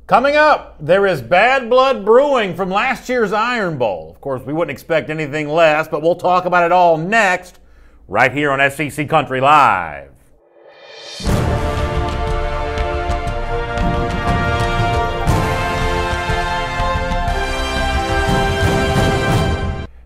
Coming up, there is bad blood brewing from last year's Iron Bowl. Of course, we wouldn't expect anything less, but we'll talk about it all next, right here on SEC Country Live.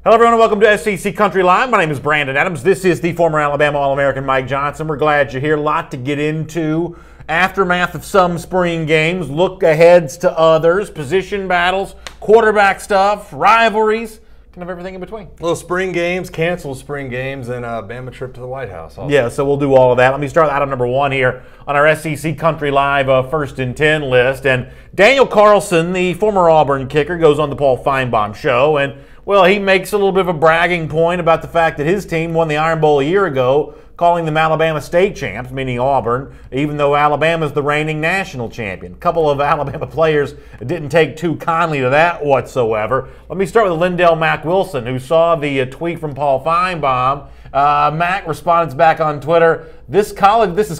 Hello everyone and welcome to SEC Country Live. My name is Brandon Adams. This is the former Alabama All-American Mike Johnson. We're glad you're here. A lot to get into. Aftermath of some spring games, look aheads to others, position battles, quarterback stuff, rivalries, kind of everything in between. Little spring games, canceled spring games, and a Bama trip to the White House. Also. Yeah, so we'll do all of that. Let me start item number one here on our SEC Country Live First and 10 list. And Daniel Carlson, the former Auburn kicker, goes on the Paul Feinbaum show, and well, he makes a little bit of a bragging point about the fact that his team won the Iron Bowl a year ago, calling them Alabama state champs, meaning Auburn, even though Alabama's the reigning national champion. A couple of Alabama players didn't take too kindly to that whatsoever. Let me start with Lindell Mack Wilson, who saw the tweet from Paul Feinbaum. Mack responds back on Twitter, this is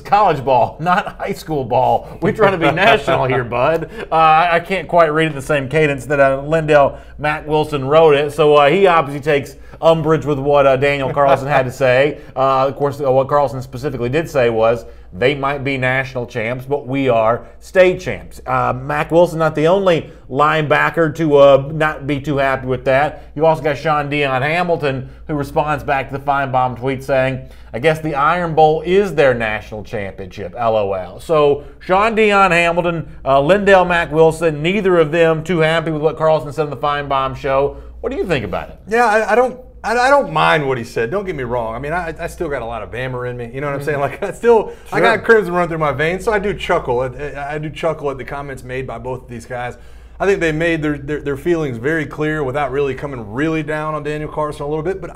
college ball, not high school ball. We're trying to be national here, bud. I can't quite read it the same cadence that Lindell Mack Wilson wrote it, so he obviously takes umbrage with what Daniel Carlson had to say. Of course, what Carlson specifically did say was, they might be national champs, but we are state champs. Mack Wilson, not the only linebacker to not be too happy with that. You also got Sean Dion Hamilton, who responds back to the Feinbaum tweet saying, I guess the Iron Bowl is their national championship, LOL. So Sean Dion Hamilton, Lindell Mack Wilson, neither of them too happy with what Carlson said on the Feinbaum show. What do you think about it? Yeah, I don't mind what he said. Don't get me wrong. I mean, I still got a lot of Bama in me. You know what I'm saying? Like, I got crimson run through my veins, so I do chuckle. I do chuckle at the comments made by both of these guys. I think they made their feelings very clear without really coming really down on Daniel Carlson a little bit. But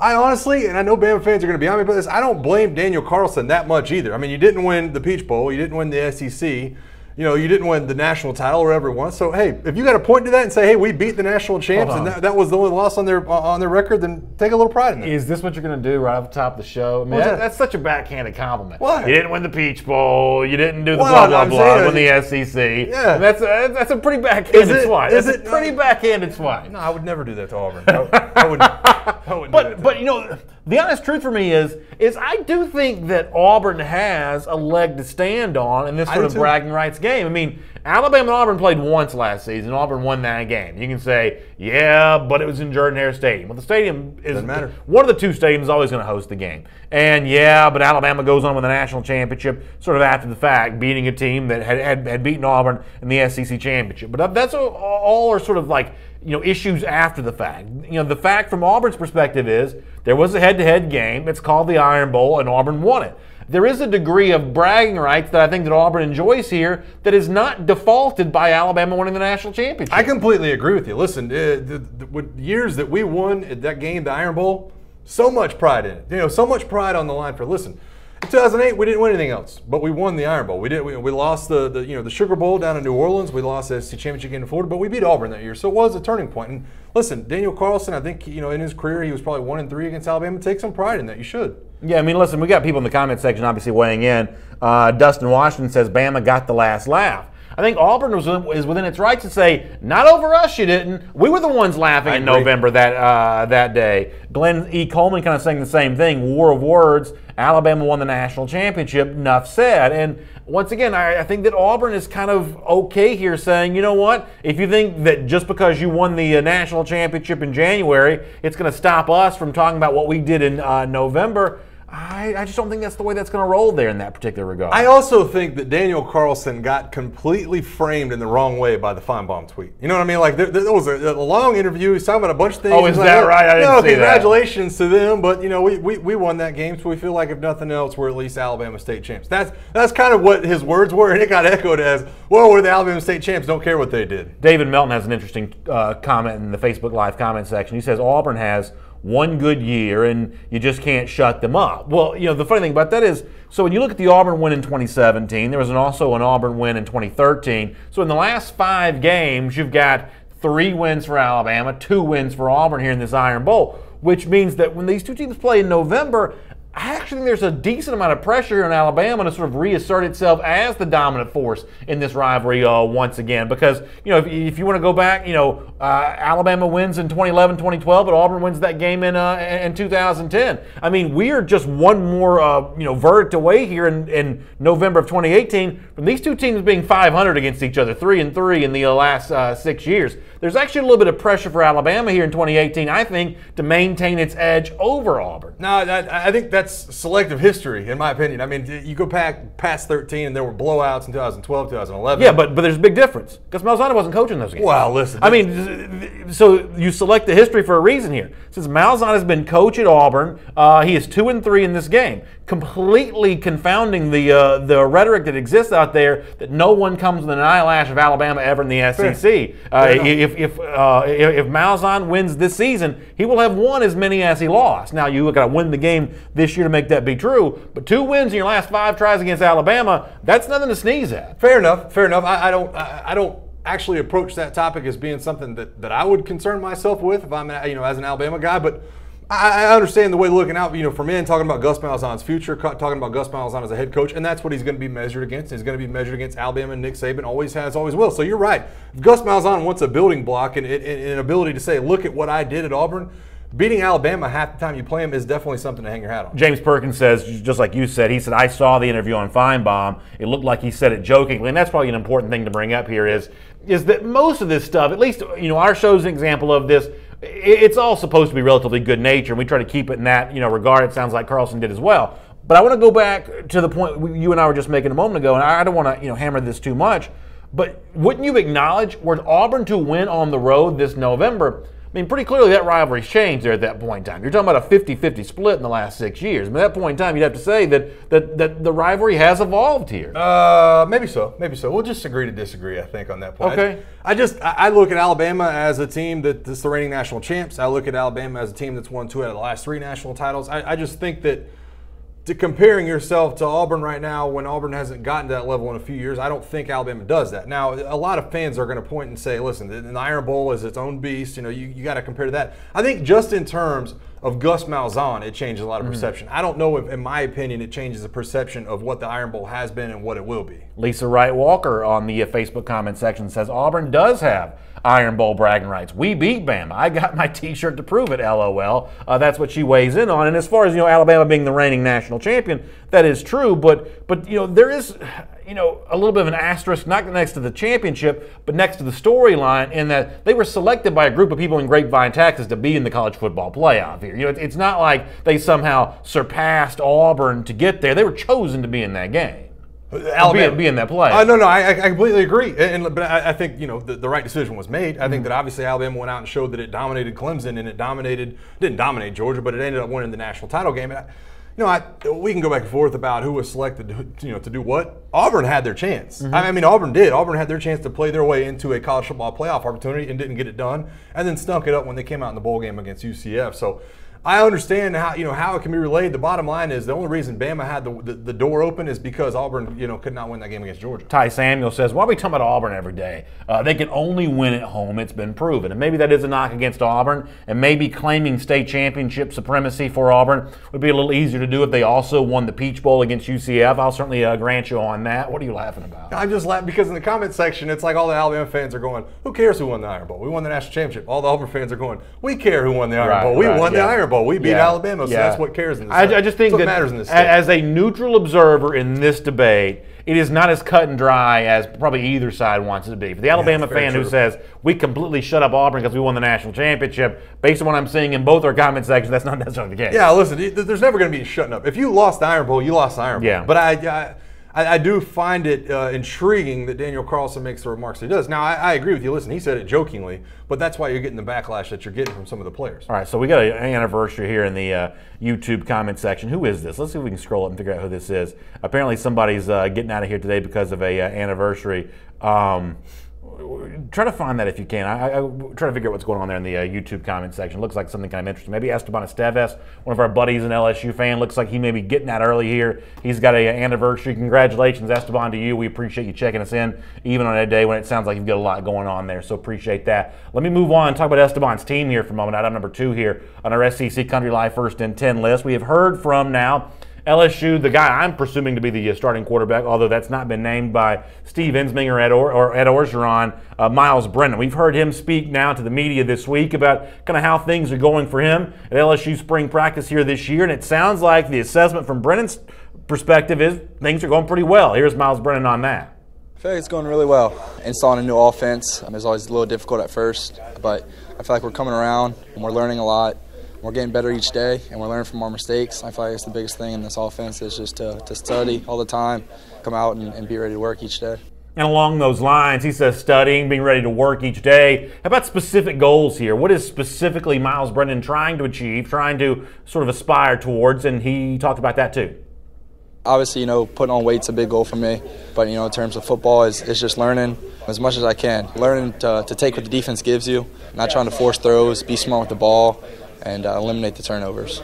I honestly, and I know Bama fans are going to be on me about this, I don't blame Daniel Carlson that much either. I mean, you didn't win the Peach Bowl. You didn't win the SEC. You know, you didn't win the national title or whatever it was. So, hey, if you got to point to that and say, hey, we beat the national champs and that was the only loss on their record, then take a little pride in that. Is this what you're going to do right off the top of the show? I mean, that's such a backhanded compliment. What? You didn't win the Peach Bowl. You didn't do the blah, blah, blah, win the SEC. Yeah. That's a pretty backhanded swipe. That's a pretty backhanded swipe. No, I would never do that to Auburn. I wouldn't do that. But, you know, the honest truth for me is I do think that Auburn has a leg to stand on in this sort of bragging rights game. I mean, Alabama and Auburn played once last season. Auburn won that game. You can say, yeah, but it was in Jordan-Hare Stadium. Well, the stadium is one of the two stadiums is always going to host the game. And yeah, but Alabama goes on with the national championship sort of after the fact, beating a team that had beaten Auburn in the SEC championship. But that's all are sort of like, you know, issues after the fact. You know, the fact from Auburn's perspective is there was a head-to-head game. It's called the Iron Bowl, and Auburn won it. There is a degree of bragging rights that I think that Auburn enjoys here that is not defaulted by Alabama winning the national championship. I completely agree with you. Listen, the years that we won at that game, the Iron Bowl, so much pride in it. You know, so much pride on the line for, listen, in 2008, we didn't win anything else, but we won the Iron Bowl. We lost the Sugar Bowl down in New Orleans. We lost the SEC championship game in Florida, but we beat Auburn that year, so it was a turning point. And listen, Daniel Carlson, I think, you know, in his career, he was probably 1-3 against Alabama. Take some pride in that. You should. Yeah, I mean, listen, we got people in the comment section obviously weighing in. Dustin Washington says Bama got the last laugh. I think Auburn is within its rights to say, not over us, you didn't. We were the ones laughing in November that day. Glenn E. Coleman kind of saying the same thing. War of words. Alabama won the national championship. Enough said. And once again, I think that Auburn is kind of okay here saying, you know what? If you think that just because you won the national championship in January, it's going to stop us from talking about what we did in November, I just don't think that's the way that's going to roll there in that particular regard. I also think that Daniel Carlson got completely framed in the wrong way by the Feinbaum tweet. You know what I mean? Like, there was a long interview. He's talking about a bunch of things. Oh, is that right? I didn't see congratulations to them, but, you know, we won that game, so we feel like if nothing else, we're at least Alabama state champs. That's kind of what his words were, and it got echoed as, well, we're the Alabama state champs. Don't care what they did. David Melton has an interesting comment in the Facebook Live comment section. He says, Auburn has one good year, and you just can't shut them up. Well, you know, the funny thing about that is, so when you look at the Auburn win in 2017, there was also an Auburn win in 2013. So in the last 5 games, you've got 3 wins for Alabama, 2 wins for Auburn here in this Iron Bowl, which means that when these two teams play in November, I actually think there's a decent amount of pressure here on Alabama to sort of reassert itself as the dominant force in this rivalry once again. Because, if you want to go back, Alabama wins in 2011, 2012, but Auburn wins that game in 2010. I mean, we are just one more, verdict away here in November of 2018 from these two teams being 500 against each other, 3-3 in the last 6 years. There's actually a little bit of pressure for Alabama here in 2018, I think, to maintain its edge over Auburn. No, I think that's selective history, in my opinion. I mean, you go back past 13, and there were blowouts in 2012, 2011. Yeah, but there's a big difference. Gus Malzahn wasn't coaching those games. Well, listen. I mean, so you select the history for a reason here. Since Malzahn has been coach at Auburn, he is 2-3 in this game, completely confounding the rhetoric that exists out there that no one comes within an eyelash of Alabama ever in the SEC. If Malzahn wins this season, he will have won as many as he lost. Now, you got to win the game this year to make that be true, but 2 wins in your last 5 tries against Alabama, that's nothing to sneeze at. Fair enough. Fair enough. I don't actually approach that topic as being something that I would concern myself with if I'm as an Alabama guy, but I understand the way they're looking out, for men talking about Gus Malzahn's future, talking about Gus Malzahn as a head coach, and that's what he's going to be measured against. He's going to be measured against Alabama and Nick Saban, always has, always will. So you're right. If Gus Malzahn wants a building block and an ability to say, look at what I did at Auburn, beating Alabama half the time you play them is definitely something to hang your hat on. James Perkins says, just like you said, he said, I saw the interview on Feinbaum. It looked like he said it jokingly, and that's probably an important thing to bring up here is that most of this stuff, at least our show's an example of this, it's all supposed to be relatively good nature, and we try to keep it in that regard. It sounds like Carlson did as well. But I want to go back to the point you and I were just making a moment ago, and I don't want to hammer this too much, but wouldn't you acknowledge were Auburn to win on the road this November, I mean, pretty clearly that rivalry's changed there at that point in time. You're talking about a 50-50 split in the last 6 years. I mean, at that point in time, you'd have to say that the rivalry has evolved here. Maybe so. Maybe so. We'll just agree to disagree, I think, on that point. Okay. I look at Alabama as a team that's the reigning national champs. I look at Alabama as a team that's won 2 out of the last 3 national titles. I just think that to comparing yourself to Auburn right now when Auburn hasn't gotten to that level in a few years, I don't think Alabama does that. Now, a lot of fans are going to point and say, listen, the Iron Bowl is its own beast. You got to compare to that. I think just in terms of Gus Malzahn, it changes a lot of perception. I don't know if, in my opinion, it changes the perception of what the Iron Bowl has been and what it will be. Lisa Wright Walker on the Facebook comment section says, Auburn does have Iron Bowl bragging rights. We beat Bama. I got my T-shirt to prove it, LOL. That's what she weighs in on. And as far as Alabama being the reigning national champion, that is true. But there is a little bit of an asterisk, not next to the championship, but next to the storyline, in that they were selected by a group of people in Grapevine, Texas, to be in the college football playoff here. It's not like they somehow surpassed Auburn to get there. They were chosen to be in that game. Alabama be in that play. No, I completely agree. But I think the right decision was made. I think that obviously Alabama went out and showed that it dominated Clemson, and it didn't dominate Georgia, but it ended up winning the national title game. And we can go back and forth about who was selected to do what. Auburn had their chance. I mean, Auburn did. Auburn had their chance to play their way into a college football playoff opportunity and didn't get it done, and then stunk it up when they came out in the bowl game against UCF. So I understand how it can be relayed. The bottom line is the only reason Bama had the door open is because Auburn could not win that game against Georgia. Ty Samuel says, why are we talking about Auburn every day? They can only win at home. It's been proven. And maybe that is a knock against Auburn, and maybe claiming state championship supremacy for Auburn would be a little easier to do if they also won the Peach Bowl against UCF. I'll certainly grant you on that. What are you laughing about? I'm just laughing because in the comment section, it's like all the Alabama fans are going, who cares who won the Iron Bowl? We won the national championship. All the Auburn fans are going, we care who won the Iron Bowl. We won the Iron Bowl. We beat Alabama. So that's what cares in this. I just think that matters in this as a neutral observer in this debate, it is not as cut and dry as probably either side wants it to be. For the Alabama fan who says we completely shut up Auburn because we won the national championship, based on what I'm seeing in both our comment sections, that's not necessarily the case. Yeah, listen, there's never going to be shutting up. If you lost the Iron Bowl, you lost the Iron Bowl. Yeah. But I do find it intriguing that Daniel Carlson makes the remarks he does. Now, I agree with you. Listen, he said it jokingly, but that's why you're getting the backlash that you're getting from some of the players. All right, so we got an anniversary here in the YouTube comment section. Who is this? Let's see if we can scroll up and figure out who this is. Apparently somebody's getting out of here today because of a anniversary. Try to find that if you can. I try to figure out what's going on there in the YouTube comment section. Looks like something kind of interesting. Maybe Esteban Esteves, one of our buddies, an LSU fan, looks like he may be getting that early here. He's got an anniversary. Congratulations, Esteban, to you. We appreciate you checking us in, even on a day when it sounds like you've got a lot going on there. So appreciate that. Let me move on and talk about Esteban's team here for a moment. Item number 2 here on our SEC Country Live First and 10 list. We have heard from now LSU, the guy I'm presuming to be the starting quarterback, although that's not been named by Steve Ensminger or Ed Orgeron, Miles Brennan. We've heard him speak now to the media this week about kind of how things are going for him at LSU spring practice here this year, and it sounds like the assessment from Brennan's perspective is things are going pretty well. Here's Miles Brennan on that. I feel like it's going really well. Installing a new offense is always a little difficult at first, but I feel like we're coming around and we're learning a lot. We're getting better each day, and we're learning from our mistakes. I feel like it's the biggest thing in this offense is just to study all the time, come out and be ready to work each day. And along those lines, he says studying, being ready to work each day. How about specific goals here? What is specifically Miles Brennan trying to achieve, trying to sort of aspire towards? And he talked about that too. Obviously, putting on weight's a big goal for me. But, in terms of football, it's just learning as much as I can. Learning to take what the defense gives you, not trying to force throws, be smart with the ball, and eliminate the turnovers.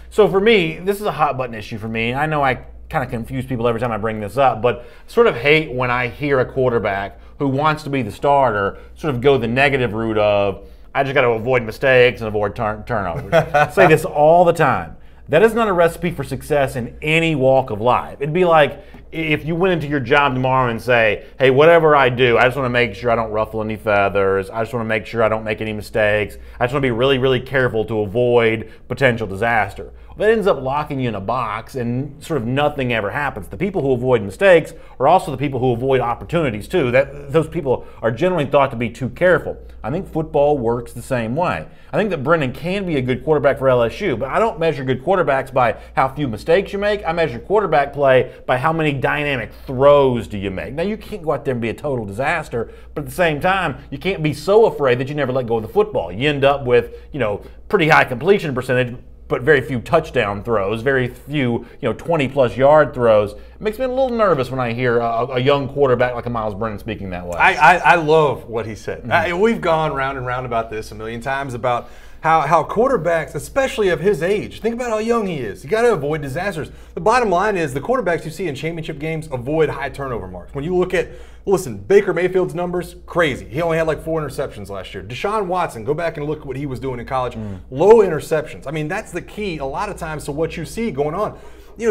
So for me, this is a hot button issue for me. I know I kind of confuse people every time I bring this up, but sort of hate when I hear a quarterback who wants to be the starter sort of go the negative route of, I just got to avoid mistakes and avoid turnovers. I say this all the time. That is not a recipe for success in any walk of life. It'd be like if you went into your job tomorrow and say, hey, whatever I do, I just want to make sure I don't ruffle any feathers. I just want to make sure I don't make any mistakes. I just want to be really, really careful to avoid potential disaster. That ends up locking you in a box and sort of nothing ever happens. The people who avoid mistakes are also the people who avoid opportunities too. Those people are generally thought to be too careful. I think football works the same way. I think that Brennan can be a good quarterback for LSU, but I don't measure good quarterbacks by how few mistakes you make. I measure quarterback play by how many dynamic throws do you make. Now, you can't go out there and be a total disaster, but at the same time, you can't be so afraid that you never let go of the football. You end up with, pretty high completion percentage, but very few touchdown throws, very few, 20-plus yard throws. It makes me a little nervous when I hear a young quarterback like a Miles Brennan speaking that way. I love what he said. Mm-hmm. We've gone round and round about this a million times about how quarterbacks, especially of his age, think about how young he is. You got to avoid disasters. The bottom line is the quarterbacks you see in championship games avoid high turnover marks. When you look at, Baker Mayfield's numbers, crazy. He only had like 4 interceptions last year. Deshaun Watson, go back and look at what he was doing in college. Low interceptions. I mean, that's the key a lot of times to what you see going on.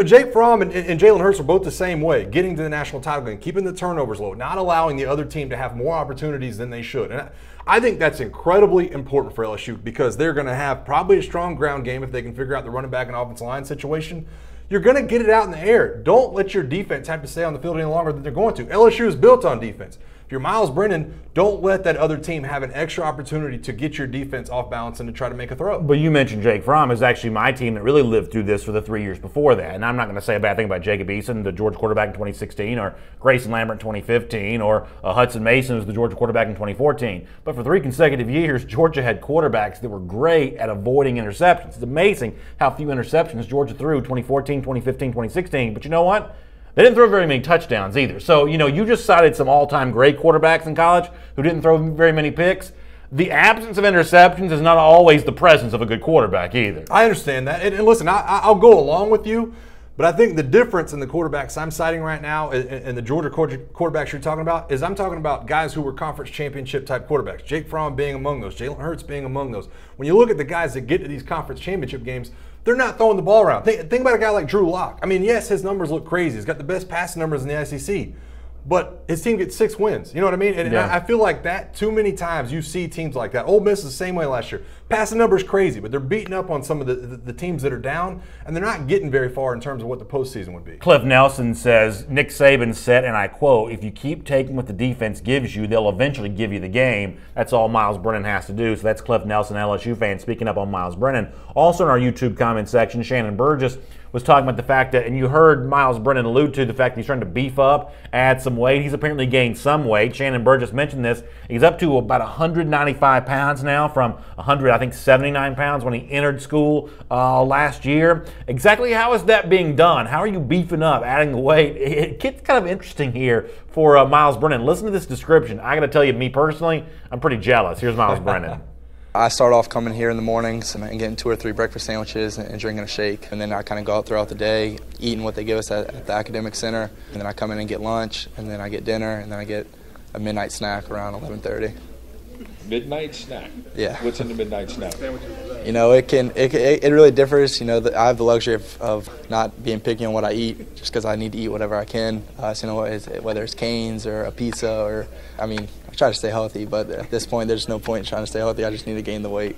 Jake Fromm and Jalen Hurts are both the same way, getting to the national title game, keeping the turnovers low, not allowing the other team to have more opportunities than they should. And I think that's incredibly important for LSU because they're going to have probably a strong ground game if they can figure out the running back and offensive line situation. You're going to get it out in the air. Don't let your defense have to stay on the field any longer than they're going to. LSU is built on defense. If you're Miles Brennan, don't let that other team have an extra opportunity to get your defense off balance and to try to make a throw. But you mentioned Jake Fromm is actually my team that really lived through this for the 3 years before that. And I'm not going to say a bad thing about Jacob Eason, the Georgia quarterback in 2016, or Grayson Lambert in 2015, or Hudson Mason, who's the Georgia quarterback in 2014. But for 3 consecutive years, Georgia had quarterbacks that were great at avoiding interceptions. It's amazing how few interceptions Georgia threw 2014, 2015, 2016. But you know what? They didn't throw very many touchdowns either. So, you just cited some all-time great quarterbacks in college who didn't throw very many picks. The absence of interceptions is not always the presence of a good quarterback either. I understand that. And listen, I'll go along with you, but I think the difference in the quarterbacks I'm citing right now and the Georgia quarterbacks you're talking about is I'm talking about guys who were conference championship type quarterbacks. Jake Fromm being among those, Jalen Hurts being among those. When you look at the guys that get to these conference championship games, they're not throwing the ball around. Think about a guy like Drew Lock. I mean, yes, his numbers look crazy. He's got the best passing numbers in the SEC. But his team gets 6 wins. You know what I mean? And I feel like that too many times you see teams like that. Ole Miss is the same way last year. Passing numbers crazy, but they're beating up on some of the teams that are down, and they're not getting very far in terms of what the postseason would be. Cliff Nelson says, Nick Saban said, and I quote, if you keep taking what the defense gives you, they'll eventually give you the game. That's all Miles Brennan has to do. So that's Cliff Nelson, LSU fan, speaking up on Miles Brennan. Also in our YouTube comment section, Shannon Burgess was talking about the fact that, and you heard Miles Brennan allude to the fact that he's trying to beef up, add some weight. He's apparently gained some weight. Shannon Burgess mentioned this. He's up to about 195 pounds now from 100, I think 79 pounds when he entered school last year. Exactly how is that being done? How are you beefing up, adding the weight? It gets kind of interesting here for Myles Brennan. Listen to this description. I got to tell you, me personally, I'm pretty jealous. Here's Myles Brennan. I start off coming here in the mornings and getting 2 or 3 breakfast sandwiches and drinking a shake. And then I kind of go out throughout the day, eating what they give us at the academic center. And then I come in and get lunch, and then I get dinner, and then I get a midnight snack around 11:30. Midnight snack? Yeah. What's in the midnight snack? You know, it really differs. You know, I have the luxury of not being picky on what I eat, just because I need to eat whatever I can. So, you know, whether it's Cane's or a pizza or, I mean, I try to stay healthy, but at this point, there's no point in trying to stay healthy. I just need to gain the weight.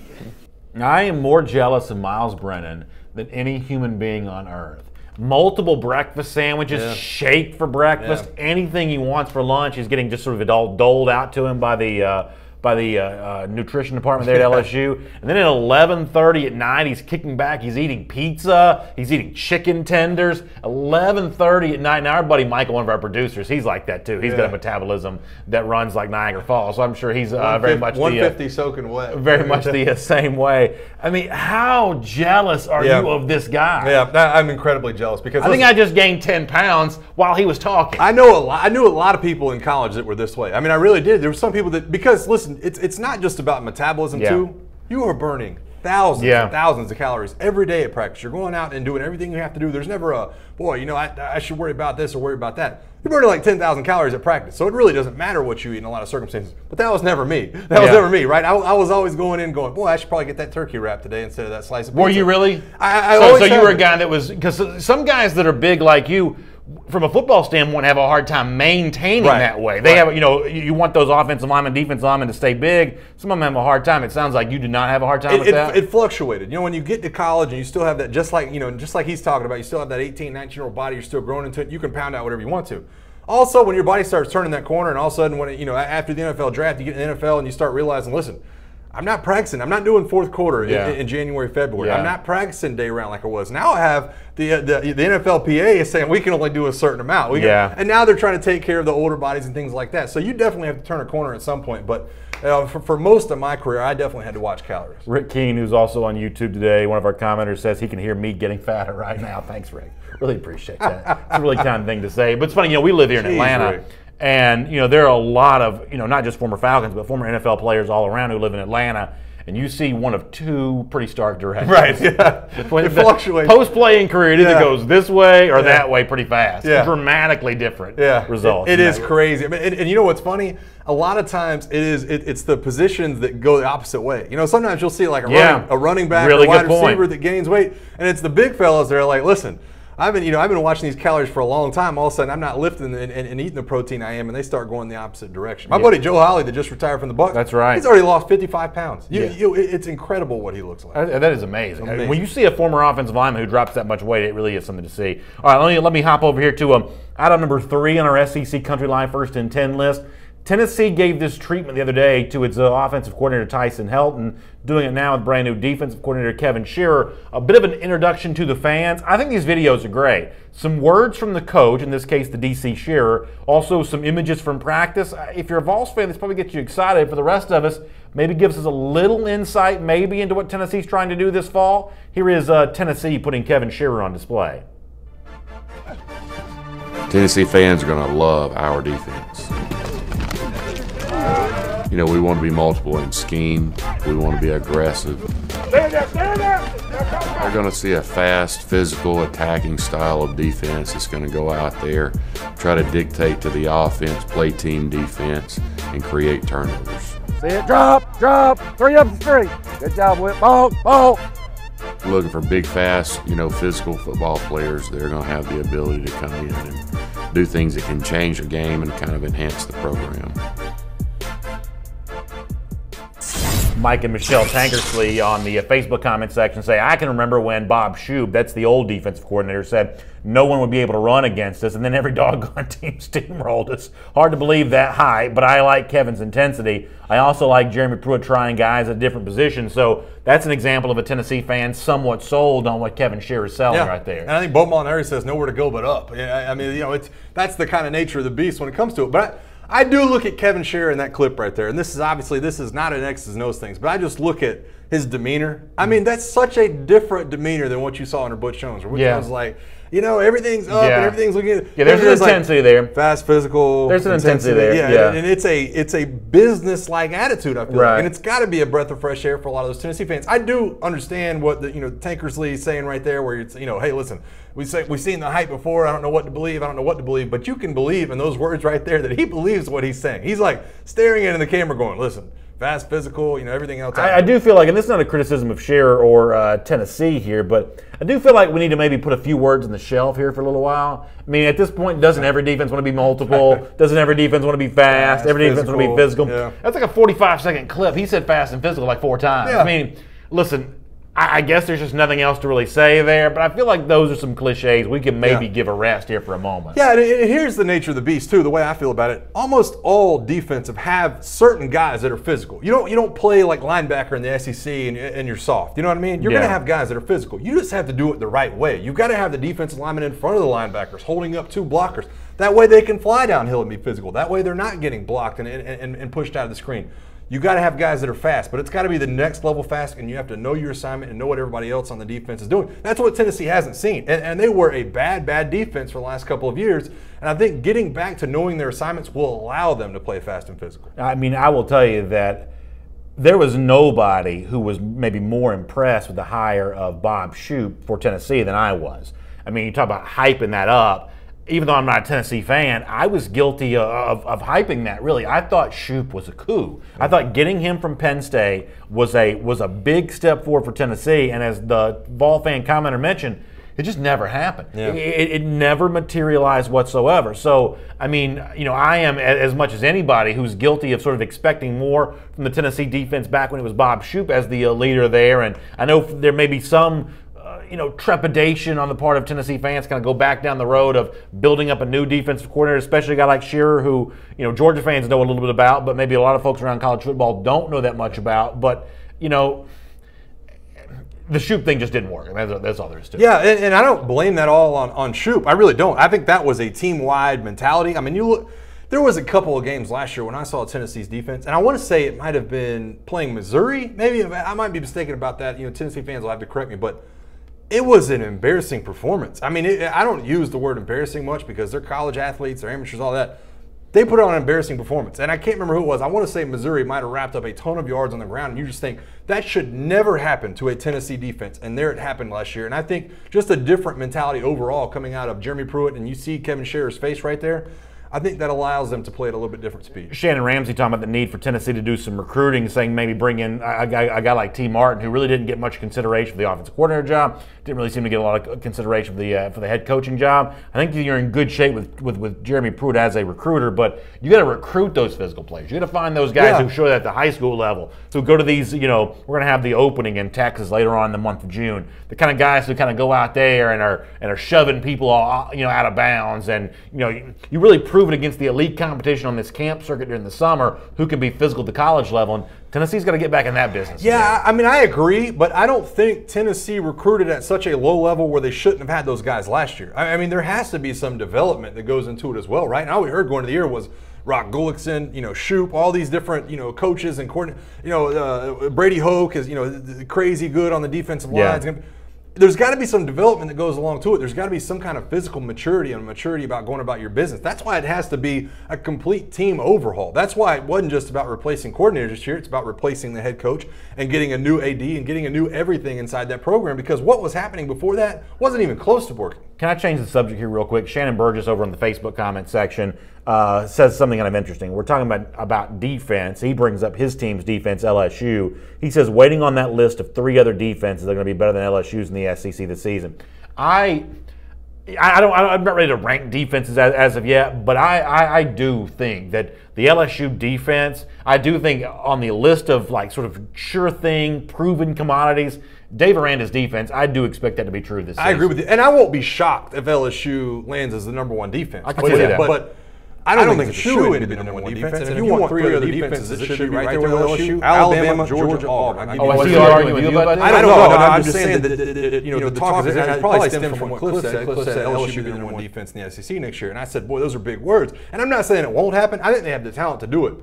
I am more jealous of Myles Brennan than any human being on earth. Multiple breakfast sandwiches, shake for breakfast, anything he wants for lunch. He's getting just sort of all doled out to him by the nutrition department there at LSU. And then at 11:30 at night, he's kicking back. He's eating pizza. He's eating chicken tenders. 11:30 at night. Now, our buddy Michael, one of our producers, he's like that too. He's got a metabolism that runs like Niagara Falls. So I'm sure he's very much 150 soaking wet. Very much the same way. I mean, how jealous are you of this guy? Yeah, I'm incredibly jealous because I think I just gained 10 pounds while he was talking. I knew a lot of people in college that were this way. I mean, I really did. There were some people that, because listen, it's not just about metabolism too. You are burning thousands and thousands of calories every day at practice. You're going out and doing everything you have to do. There's never a, boy, you know, I should worry about this or worry about that. You're burning like 10,000 calories at practice. So it really doesn't matter what you eat in a lot of circumstances. But that was never me. That was never me, right? I was always going in going, boy, I should probably get that turkey wrap today instead of that slice of pizza. Were you really? So you were a guy that was, because some guys that are big like you, from a football standpoint, have a hard time maintaining that way. They have, you know, you want those offensive linemen, defensive linemen to stay big. Some of them have a hard time. It sounds like you did not have a hard time with that. It fluctuated. You know, when you get to college and you still have that, just like he's talking about, you still have that 18, 19-year-old body, you're still growing into it, you can pound out whatever you want to. Also, when your body starts turning that corner and all of a sudden, when after the NFL draft, you get in the NFL and you start realizing, listen, I'm not practicing. I'm not doing fourth quarter in January, February. I'm not practicing day round like I was. Now I have the NFLPA is saying we can only do a certain amount. And now they're trying to take care of the older bodies and things like that. So you definitely have to turn a corner at some point. But for most of my career, I definitely had to watch calories. Rick Keene, who's also on YouTube today, one of our commenters, says he can hear me getting fatter right now. Thanks, Rick. Really appreciate that. It's a really kind thing to say. But it's funny, we live here in Atlanta. Rick. And, there are a lot of, not just former Falcons, but former NFL players all around who live in Atlanta. And you see one of two pretty stark directions. Right, It fluctuates. Post-playing career, it either goes this way or that way pretty fast. Dramatically different results. It is crazy. I mean, and you know what's funny? A lot of times it's the positions that go the opposite way. Sometimes you'll see like a running back or a wide receiver that gains weight, and it's the big fellas that are like, listen, I've been watching these calories for a long time. All of a sudden, I'm not lifting and eating the protein I am, and they start going the opposite direction. My buddy Joe Holly that just retired from the Bucs. That's right. He's already lost 55 pounds. It's incredible what he looks like. That is amazing. When you see a former offensive lineman who drops that much weight, it really is something to see. All right, let me hop over here to item number 3 on our SEC Country Line 1st and 10 list. Tennessee gave this treatment the other day to its offensive coordinator Tyson Helton, doing it now with brand new defensive coordinator Kevin Shearer. A bit of an introduction to the fans. I think these videos are great. Some words from the coach, in this case the DC Shearer, also some images from practice. If you're a Vols fan, this probably gets you excited. For the rest of us, maybe gives us a little insight maybe into what Tennessee's trying to do this fall. Here is Tennessee putting Kevin Shearer on display. Tennessee fans are going to love our defense. We want to be multiple in scheme. We want to be aggressive. They're going to see a fast, physical, attacking style of defense that's going to go out there, try to dictate to the offense, play team defense, and create turnovers. See it, drop, 3 up the street. Good job, Whip. Ball. Looking for big, fast, physical football players that are going to have the ability to come in and do things that can change the game and kind of enhance the program. Mike and Michelle Tankersley on the Facebook comment section say, I can remember when Bob Shube, that's the old defensive coordinator, said no one would be able to run against us, and then every doggone team steamrolled us. Hard to believe that high, but I like Kevin's intensity. I also like Jeremy Pruitt trying guys at different positions, so that's an example of a Tennessee fan somewhat sold on what Kevin Shearer is selling right there. And I think Bo Molinari says nowhere to go but up. I mean, that's the kind of nature of the beast when it comes to it. But I do look at Kevin SHEA in that clip right there, and this is not an X's and O's things, but I just look at his demeanor. I mean, that's such a different demeanor than what you saw under Butch Jones. Where Butch Jones was like, everything's up and everything's looking good. Yeah, there's an intensity there. Fast, physical. There's an intensity there. Yeah. And it's a business-like attitude, I feel like. And it's got to be a breath of fresh air for a lot of those Tennessee fans. I do understand what the Tankersley is saying right there, where it's hey, listen, we've seen the hype before. I don't know what to believe. But you can believe in those words right there that he believes what he's saying. He's like staring into the camera, going, "Listen, fast, physical, everything else." I do feel like, and this is not a criticism of SHEA or Tennessee here, but I do feel like we need to maybe put a few words on the shelf here for a little while. I mean, at this point, doesn't every defense want to be multiple? Doesn't every defense want to be fast? Every defense want to be physical? Yeah. That's like a 45-second clip. He said fast and physical like 4 times. Yeah. I mean, listen, I guess there's just nothing else to really say there, but I feel like those are some cliches. We can maybe give a rest here for a moment. Yeah, and here's the nature of the beast, too, the way I feel about it. Almost all defensive have certain guys that are physical. You don't play like linebacker in the SEC and you're soft. You know what I mean? You're going to have guys that are physical. You just have to do it the right way. You've got to have the defensive linemen in front of the linebackers, holding up 2 blockers. That way they can fly downhill and be physical. That way they're not getting blocked and pushed out of the screen. You got to have guys that are fast, but it's got to be the next level fast, and you have to know your assignment and know what everybody else on the defense is doing. That's what Tennessee hasn't seen, and they were a bad defense for the last couple of years, and I think getting back to knowing their assignments will allow them to play fast and physical. I mean, I will tell you that there was nobody who was maybe more impressed with the hire of Bob Shoop for Tennessee than I was. I mean, you talk about hyping that up. Even though I'm not a Tennessee fan, I was guilty of hyping that, really. I thought Shoop was a coup. I thought getting him from Penn State was a big step forward for Tennessee, and as the Vol fan commenter mentioned, it just never happened. Yeah. It never materialized whatsoever. So, I mean, I am, as much as anybody, who's guilty of sort of expecting more from the Tennessee defense back when it was Bob Shoop as the leader there, and I know there may be some trepidation on the part of Tennessee fans kind of go back down the road of building up a new defensive coordinator, especially a guy like SHEA, who, Georgia fans know a little bit about, but maybe a lot of folks around college football don't know that much about. But, the Shoop thing just didn't work. I mean, that's all there is to it. Yeah, and I don't blame that all on Shoop. I really don't. I think that was a team-wide mentality. I mean, there was a couple of games last year when I saw Tennessee's defense, and I want to say it might have been playing Missouri. Maybe I might be mistaken about that. Tennessee fans will have to correct me, but it was an embarrassing performance. I mean, I don't use the word embarrassing much because they're college athletes, they're amateurs, all that. They put on an embarrassing performance. And I can't remember who it was. I want to say Missouri might have wrapped up a ton of yards on the ground. And you just think that should never happen to a Tennessee defense. And there it happened last year. And I think just a different mentality overall coming out of Jeremy Pruitt. And you see Kevin SHEA's face right there. I think that allows them to play at a little bit different speed. Shannon Ramsey talking about the need for Tennessee to do some recruiting, saying maybe bring in a guy like T. Martin, who really didn't get much consideration for the offensive coordinator job, didn't really seem to get a lot of consideration for the head coaching job. I think you're in good shape with Jeremy Pruitt as a recruiter, but you got to recruit those physical players. You got to find those guys who show that at the high school level. So go to these, we're going to have the opening in Texas later on in the month of June. The kind of guys who kind of go out there and are shoving people all, out of bounds, and you really prove it against the elite competition on this camp circuit during the summer who can be physical at the college level, and Tennessee's got to get back in that business. Yeah, again. I mean, I agree, but I don't think Tennessee recruited at such a low level where they shouldn't have had those guys last year. I mean, there has to be some development that goes into it as well, right? And all we heard going into the year was Rock Gullickson, Shoop, all these different, coaches and coordinators. Brady Hoke is, crazy good on the defensive lines. Yeah. There's got to be some development that goes along to it. There's got to be some kind of physical maturity and maturity about going about your business. That's why it has to be a complete team overhaul. That's why it wasn't just about replacing coordinators this year. It's about replacing the head coach and getting a new AD and getting a new everything inside that program, because what was happening before that wasn't even close to working. Can I change the subject here real quick? Shannon Burgess over in the Facebook comment section says something kind of interesting. We're talking about defense. He brings up his team's defense, LSU. He says, waiting on that list of 3 other defenses that are going to be better than LSU's in the SEC this season. I'm not ready to rank defenses as of yet, but I do think that the LSU defense, I do think on the list of sort of sure thing, proven commodities, Dave Aranda's defense, I do expect that to be true this season. I agree with you. And I won't be shocked if LSU lands as the #1 defense. I can see that. But I don't think it's a shoe-in to be the number one defense. And if you want three other defenses, it should be right there with LSU, Alabama, Georgia, Auburn. I see you arguing with you about that? I don't know. I'm just saying that the talk is probably stemmed from what Cliff said. Cliff said LSU be the number one defense in the SEC next year. And I said, boy, those are big words. And I'm not saying it won't happen. I think they have the talent to do it.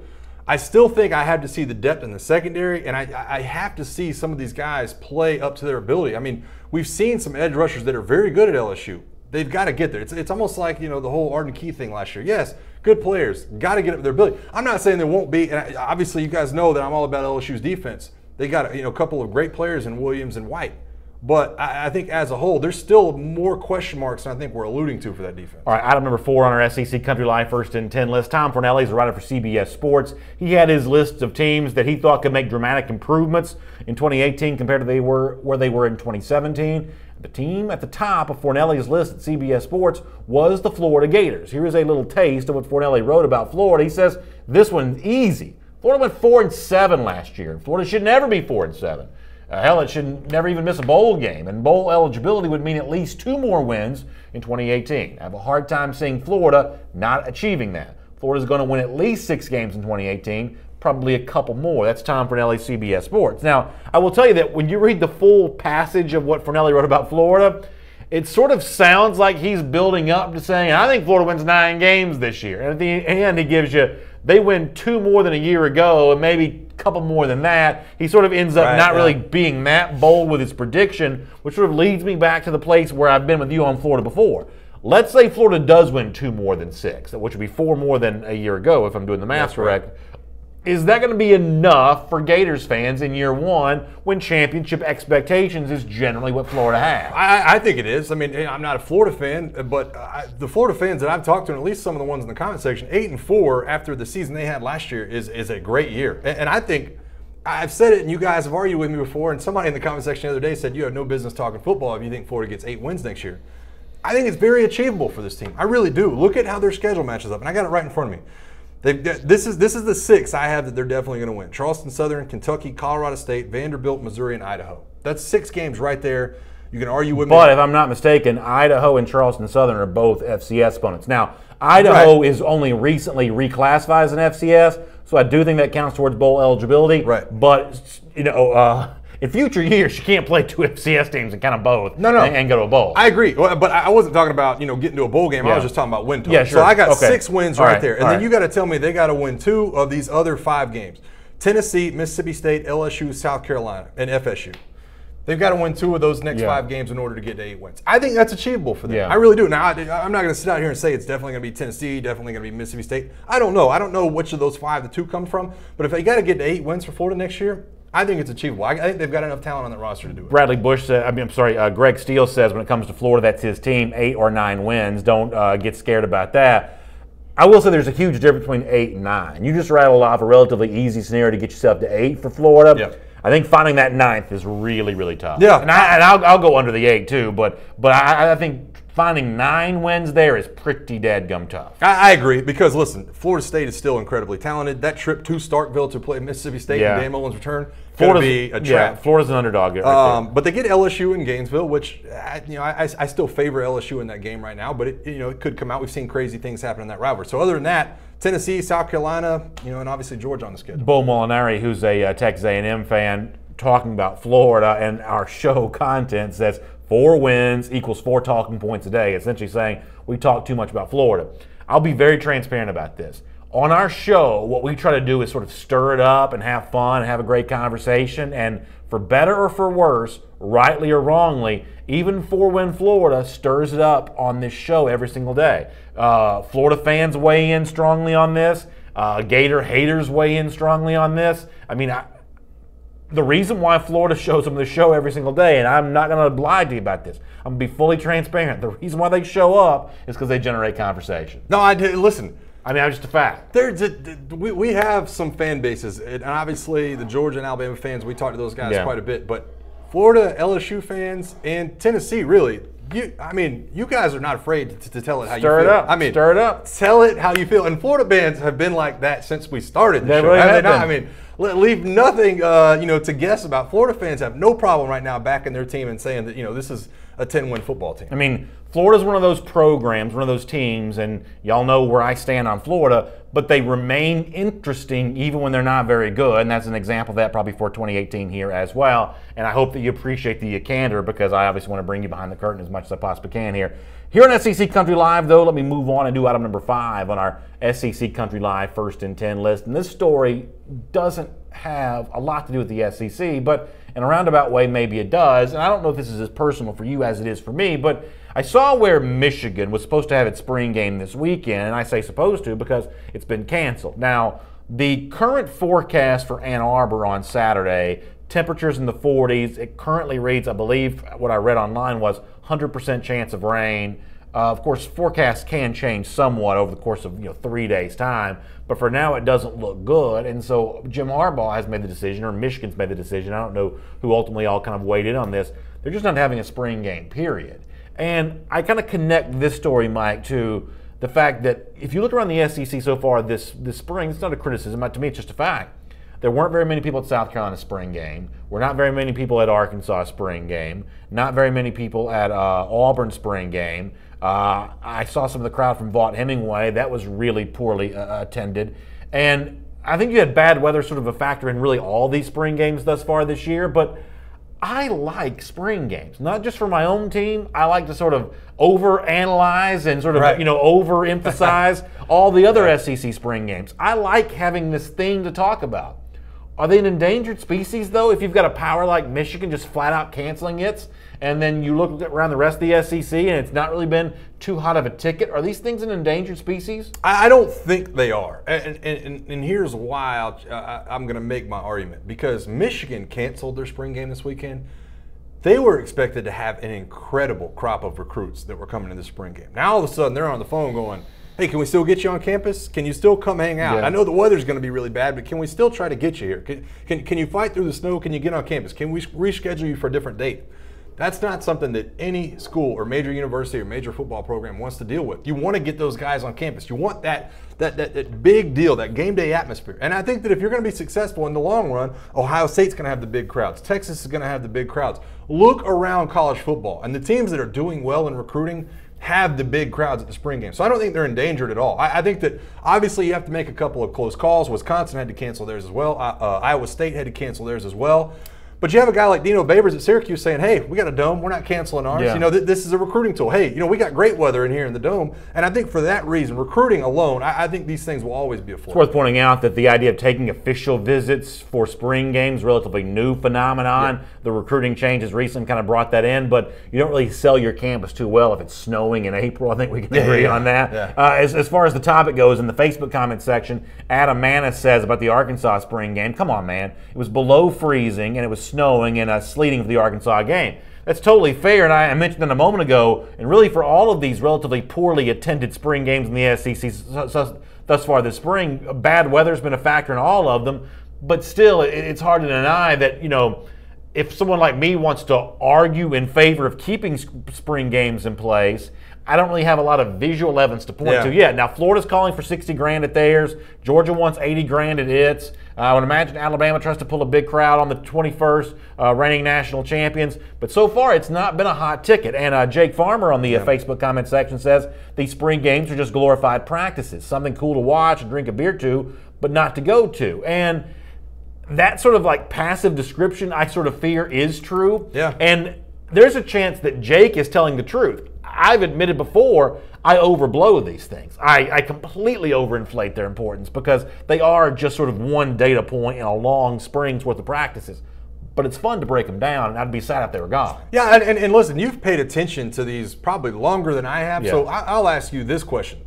I still think I have to see the depth in the secondary, and I have to see some of these guys play up to their ability. I mean, we've seen some edge rushers that are very good at LSU. They've got to get there. It's almost like, the whole Arden Key thing last year. Yes, good players, got to get up to their ability. I'm not saying there won't be, and obviously you guys know that I'm all about LSU's defense. They got a couple of great players in Williams and White. But I think as a whole, there's still more question marks than I think we're alluding to for that defense. All right, item number 4 on our SEC Country Live First and 10 list. Tom Fornelli is a writer for CBS Sports. He had his list of teams that he thought could make dramatic improvements in 2018 compared to where they were in 2017. The team at the top of Fornelli's list at CBS Sports was the Florida Gators. Here is a little taste of what Fornelli wrote about Florida. He says, this one's easy. Florida went 4-7 last year. Florida should never be 4-7. Hell, it should never even miss a bowl game, and bowl eligibility would mean at least 2 more wins in 2018. I have a hard time seeing Florida not achieving that. Florida's going to win at least 6 games in 2018, probably a couple more. That's Tom Fornelli, CBS Sports. Now, I will tell you that when you read the full passage of what Fornelli wrote about Florida, it sort of sounds like he's building up to saying, I think Florida wins 9 games this year. And at the end, he gives you, they win 2 more than a year ago, and maybe couple more than that. He sort of ends up not really being that bold with his prediction, which sort of leads me back to the place where I've been with you on Florida before. Let's say Florida does win 2 more than 6, which would be 4 more than a year ago if I'm doing the math correct. Is that going to be enough for Gators fans in year 1 when championship expectations is generally what Florida has? I think it is. I mean, I'm not a Florida fan, but the Florida fans that I've talked to, and at least some of the ones in the comment section, 8-4 after the season they had last year is a great year. And I think, I've said it and you guys have argued with me before, and somebody in the comment section the other day said you have no business talking football if you think Florida gets 8 wins next year. I think it's very achievable for this team. I really do. Look at how their schedule matches up, and I got it right in front of me. This is the 6 I have that they're definitely going to win. Charleston Southern, Kentucky, Colorado State, Vanderbilt, Missouri, and Idaho. That's 6 games right there. You can argue with me. But if I'm not mistaken, Idaho and Charleston Southern are both FCS opponents. Now, Idaho is only recently reclassified as an FCS, so I do think that counts towards bowl eligibility. Right. But, in future years, you can't play 2 FCS teams and kind of both and go to a bowl. I agree. But I wasn't talking about, getting to a bowl game. I was just talking about win totals. Yeah, sure. So I got 6 wins right there. And then right. you got to tell me they got to win 2 of these other 5 games. Tennessee, Mississippi State, LSU, South Carolina, and FSU. They've got to win 2 of those next 5 games in order to get to 8 wins. I think that's achievable for them. Yeah. I really do. Now, I'm not going to sit out here and say it's definitely going to be Tennessee, definitely going to be Mississippi State. I don't know. I don't know which of those 5 the 2 come from. But if they got to get to 8 wins for Florida next year, I think it's achievable. I think they've got enough talent on that roster to do it. Bradley Bush said, Greg Steele says when it comes to Florida, that's his team, 8 or 9 wins. Don't get scared about that. I will say there's a huge difference between 8 and 9. You just rattled off a relatively easy scenario to get yourself to 8 for Florida. Yep. I think finding that 9th is really, really tough. Yeah. And I'll go under the 8 too, but I think finding 9 wins there is pretty dadgum tough. I agree because, listen, Florida State is still incredibly talented. That trip to Starkville to play Mississippi State and Dan Mullen's return going to be a trap. Yeah, Florida's an underdog. But they get LSU in Gainesville, which I still favor LSU in that game right now, but it could come out. We've seen crazy things happen in that rivalry. So other than that, Tennessee, South Carolina, and obviously Georgia on the schedule. Bo Molinari, who's a Texas A&M fan, talking about Florida and our show content says 4 wins equals 4 talking points a day, essentially saying we talk too much about Florida. I'll be very transparent about this. On our show, what we try to do is sort of stir it up and have fun and have a great conversation. And for better or for worse, rightly or wrongly, even 4-win Florida stirs it up on this show every single day. Florida fans weigh in strongly on this. Gator haters weigh in strongly on this. I mean, the reason why Florida shows them the show every single day, and I'm not going to lie to you about this, I'm going to be fully transparent. The reason why they show up is because they generate conversation. No, listen. I mean, that's just a fact. We have some fan bases, and obviously the Georgia and Alabama fans, we talk to those guys quite a bit, but Florida, LSU fans, and Tennessee, really, you guys are not afraid to tell it how you feel. Stir it up. Stir it up. Tell it how you feel. And Florida fans have been like that since we started the show. Really have been. Leave nothing, to guess about. Florida fans have no problem right now backing their team and saying that, this is a 10-win football team. I mean, Florida's one of those programs, one of those teams, and y'all know where I stand on Florida, but they remain interesting even when they're not very good, and that's an example of that probably for 2018 here as well. And I hope that you appreciate the candor, because I obviously want to bring you behind the curtain as much as I possibly can here. Here on SEC Country Live, though, let me move on and do item number 5 on our SEC Country Live First and 10 list. And this story doesn't have a lot to do with the SEC, but in a roundabout way, maybe it does. And I don't know if this is as personal for you as it is for me, but I saw where Michigan was supposed to have its spring game this weekend, and I say supposed to because it's been canceled. Now, the current forecast for Ann Arbor on Saturday, temperatures in the 40s. It currently reads, I believe, what I read online was 100% chance of rain. Of course, forecasts can change somewhat over the course of 3 days' time, but for now it doesn't look good. And so Jim Harbaugh has made the decision, or Michigan's made the decision. I don't know who ultimately all kind of weighed in on this. They're just not having a spring game, period. And I kind of connect this story, Mike, to the fact that if you look around the SEC so far this spring, it's not a criticism. To me, it's just a fact. There weren't very many people at South Carolina spring game. Were not very many people at Arkansas spring game. Not very many people at Auburn spring game. I saw some of the crowd from Vaught-Hemingway. That was really poorly attended. And I think you had bad weather sort of a factor in really all these spring games thus far this year. But I like spring games, not just for my own team. I like to sort of overanalyze and sort of overemphasize all the other SEC spring games. I like having this thing to talk about. Are they an endangered species, though, if you've got a power like Michigan just flat out canceling it, and then you look around the rest of the SEC and it's not really been too hot of a ticket? Are these things an endangered species? I don't think they are. And here's why I'm going to make my argument. Because Michigan canceled their spring game this weekend. They were expected to have an incredible crop of recruits that were coming to the spring game. Now all of a sudden they're on the phone going, hey, can we still get you on campus? Can you still come hang out? Yeah. I know the weather's going to be really bad, but can we still try to get you here? Can you fight through the snow? Can you get on campus? Can we reschedule you for a different date? That's not something that any school or major university or major football program wants to deal with. You want to get those guys on campus. You want that big deal, that game day atmosphere. And I think that if you're going to be successful in the long run, Ohio State's going to have the big crowds. Texas is going to have the big crowds. Look around college football, and the teams that are doing well in recruiting have the big crowds at the spring game. So I don't think they're endangered at all. I think that obviously you have to make a couple of close calls. Wisconsin had to cancel theirs as well. Iowa State had to cancel theirs as well. But you have a guy like Dino Babers at Syracuse saying, hey, we got a dome. We're not canceling ours. Yeah. This is a recruiting tool. Hey, we got great weather in here in the dome. And I think for that reason, recruiting alone, I think these things will always be a floor. It's worth pointing out that the idea of taking official visits for spring games, relatively new phenomenon. Yeah. The recruiting changes recently kind of brought that in, but you don't really sell your campus too well if it's snowing in April. I think we can agree on that. Yeah. As far as the topic goes, in the Facebook comment section, Adam Manis says about the Arkansas spring game, come on, man. It was below freezing and it was snowing and sleeting for the Arkansas game. That's totally fair, and I mentioned it a moment ago, and really for all of these relatively poorly attended spring games in the SEC thus far this spring, bad weather's been a factor in all of them, but still it's hard to deny that, if someone like me wants to argue in favor of keeping spring games in place, I don't really have a lot of visual evidence to point to yet. Now, Florida's calling for $60,000 at theirs. Georgia wants $80,000 at its. I would imagine Alabama tries to pull a big crowd on the 21st, reigning national champions. But so far, it's not been a hot ticket. And Jake Farmer on the Facebook comment section says these spring games are just glorified practices, something cool to watch and drink a beer to, but not to go to. And that sort of like passive description, I sort of fear, is true. Yeah. And there's a chance that Jake is telling the truth. I've admitted before I overblow these things. I completely overinflate their importance because they are just sort of one data point in a long spring's worth of practices. But it's fun to break them down, and I'd be sad if they were gone. Yeah, and listen, you've paid attention to these probably longer than I have, so I'll ask you this question.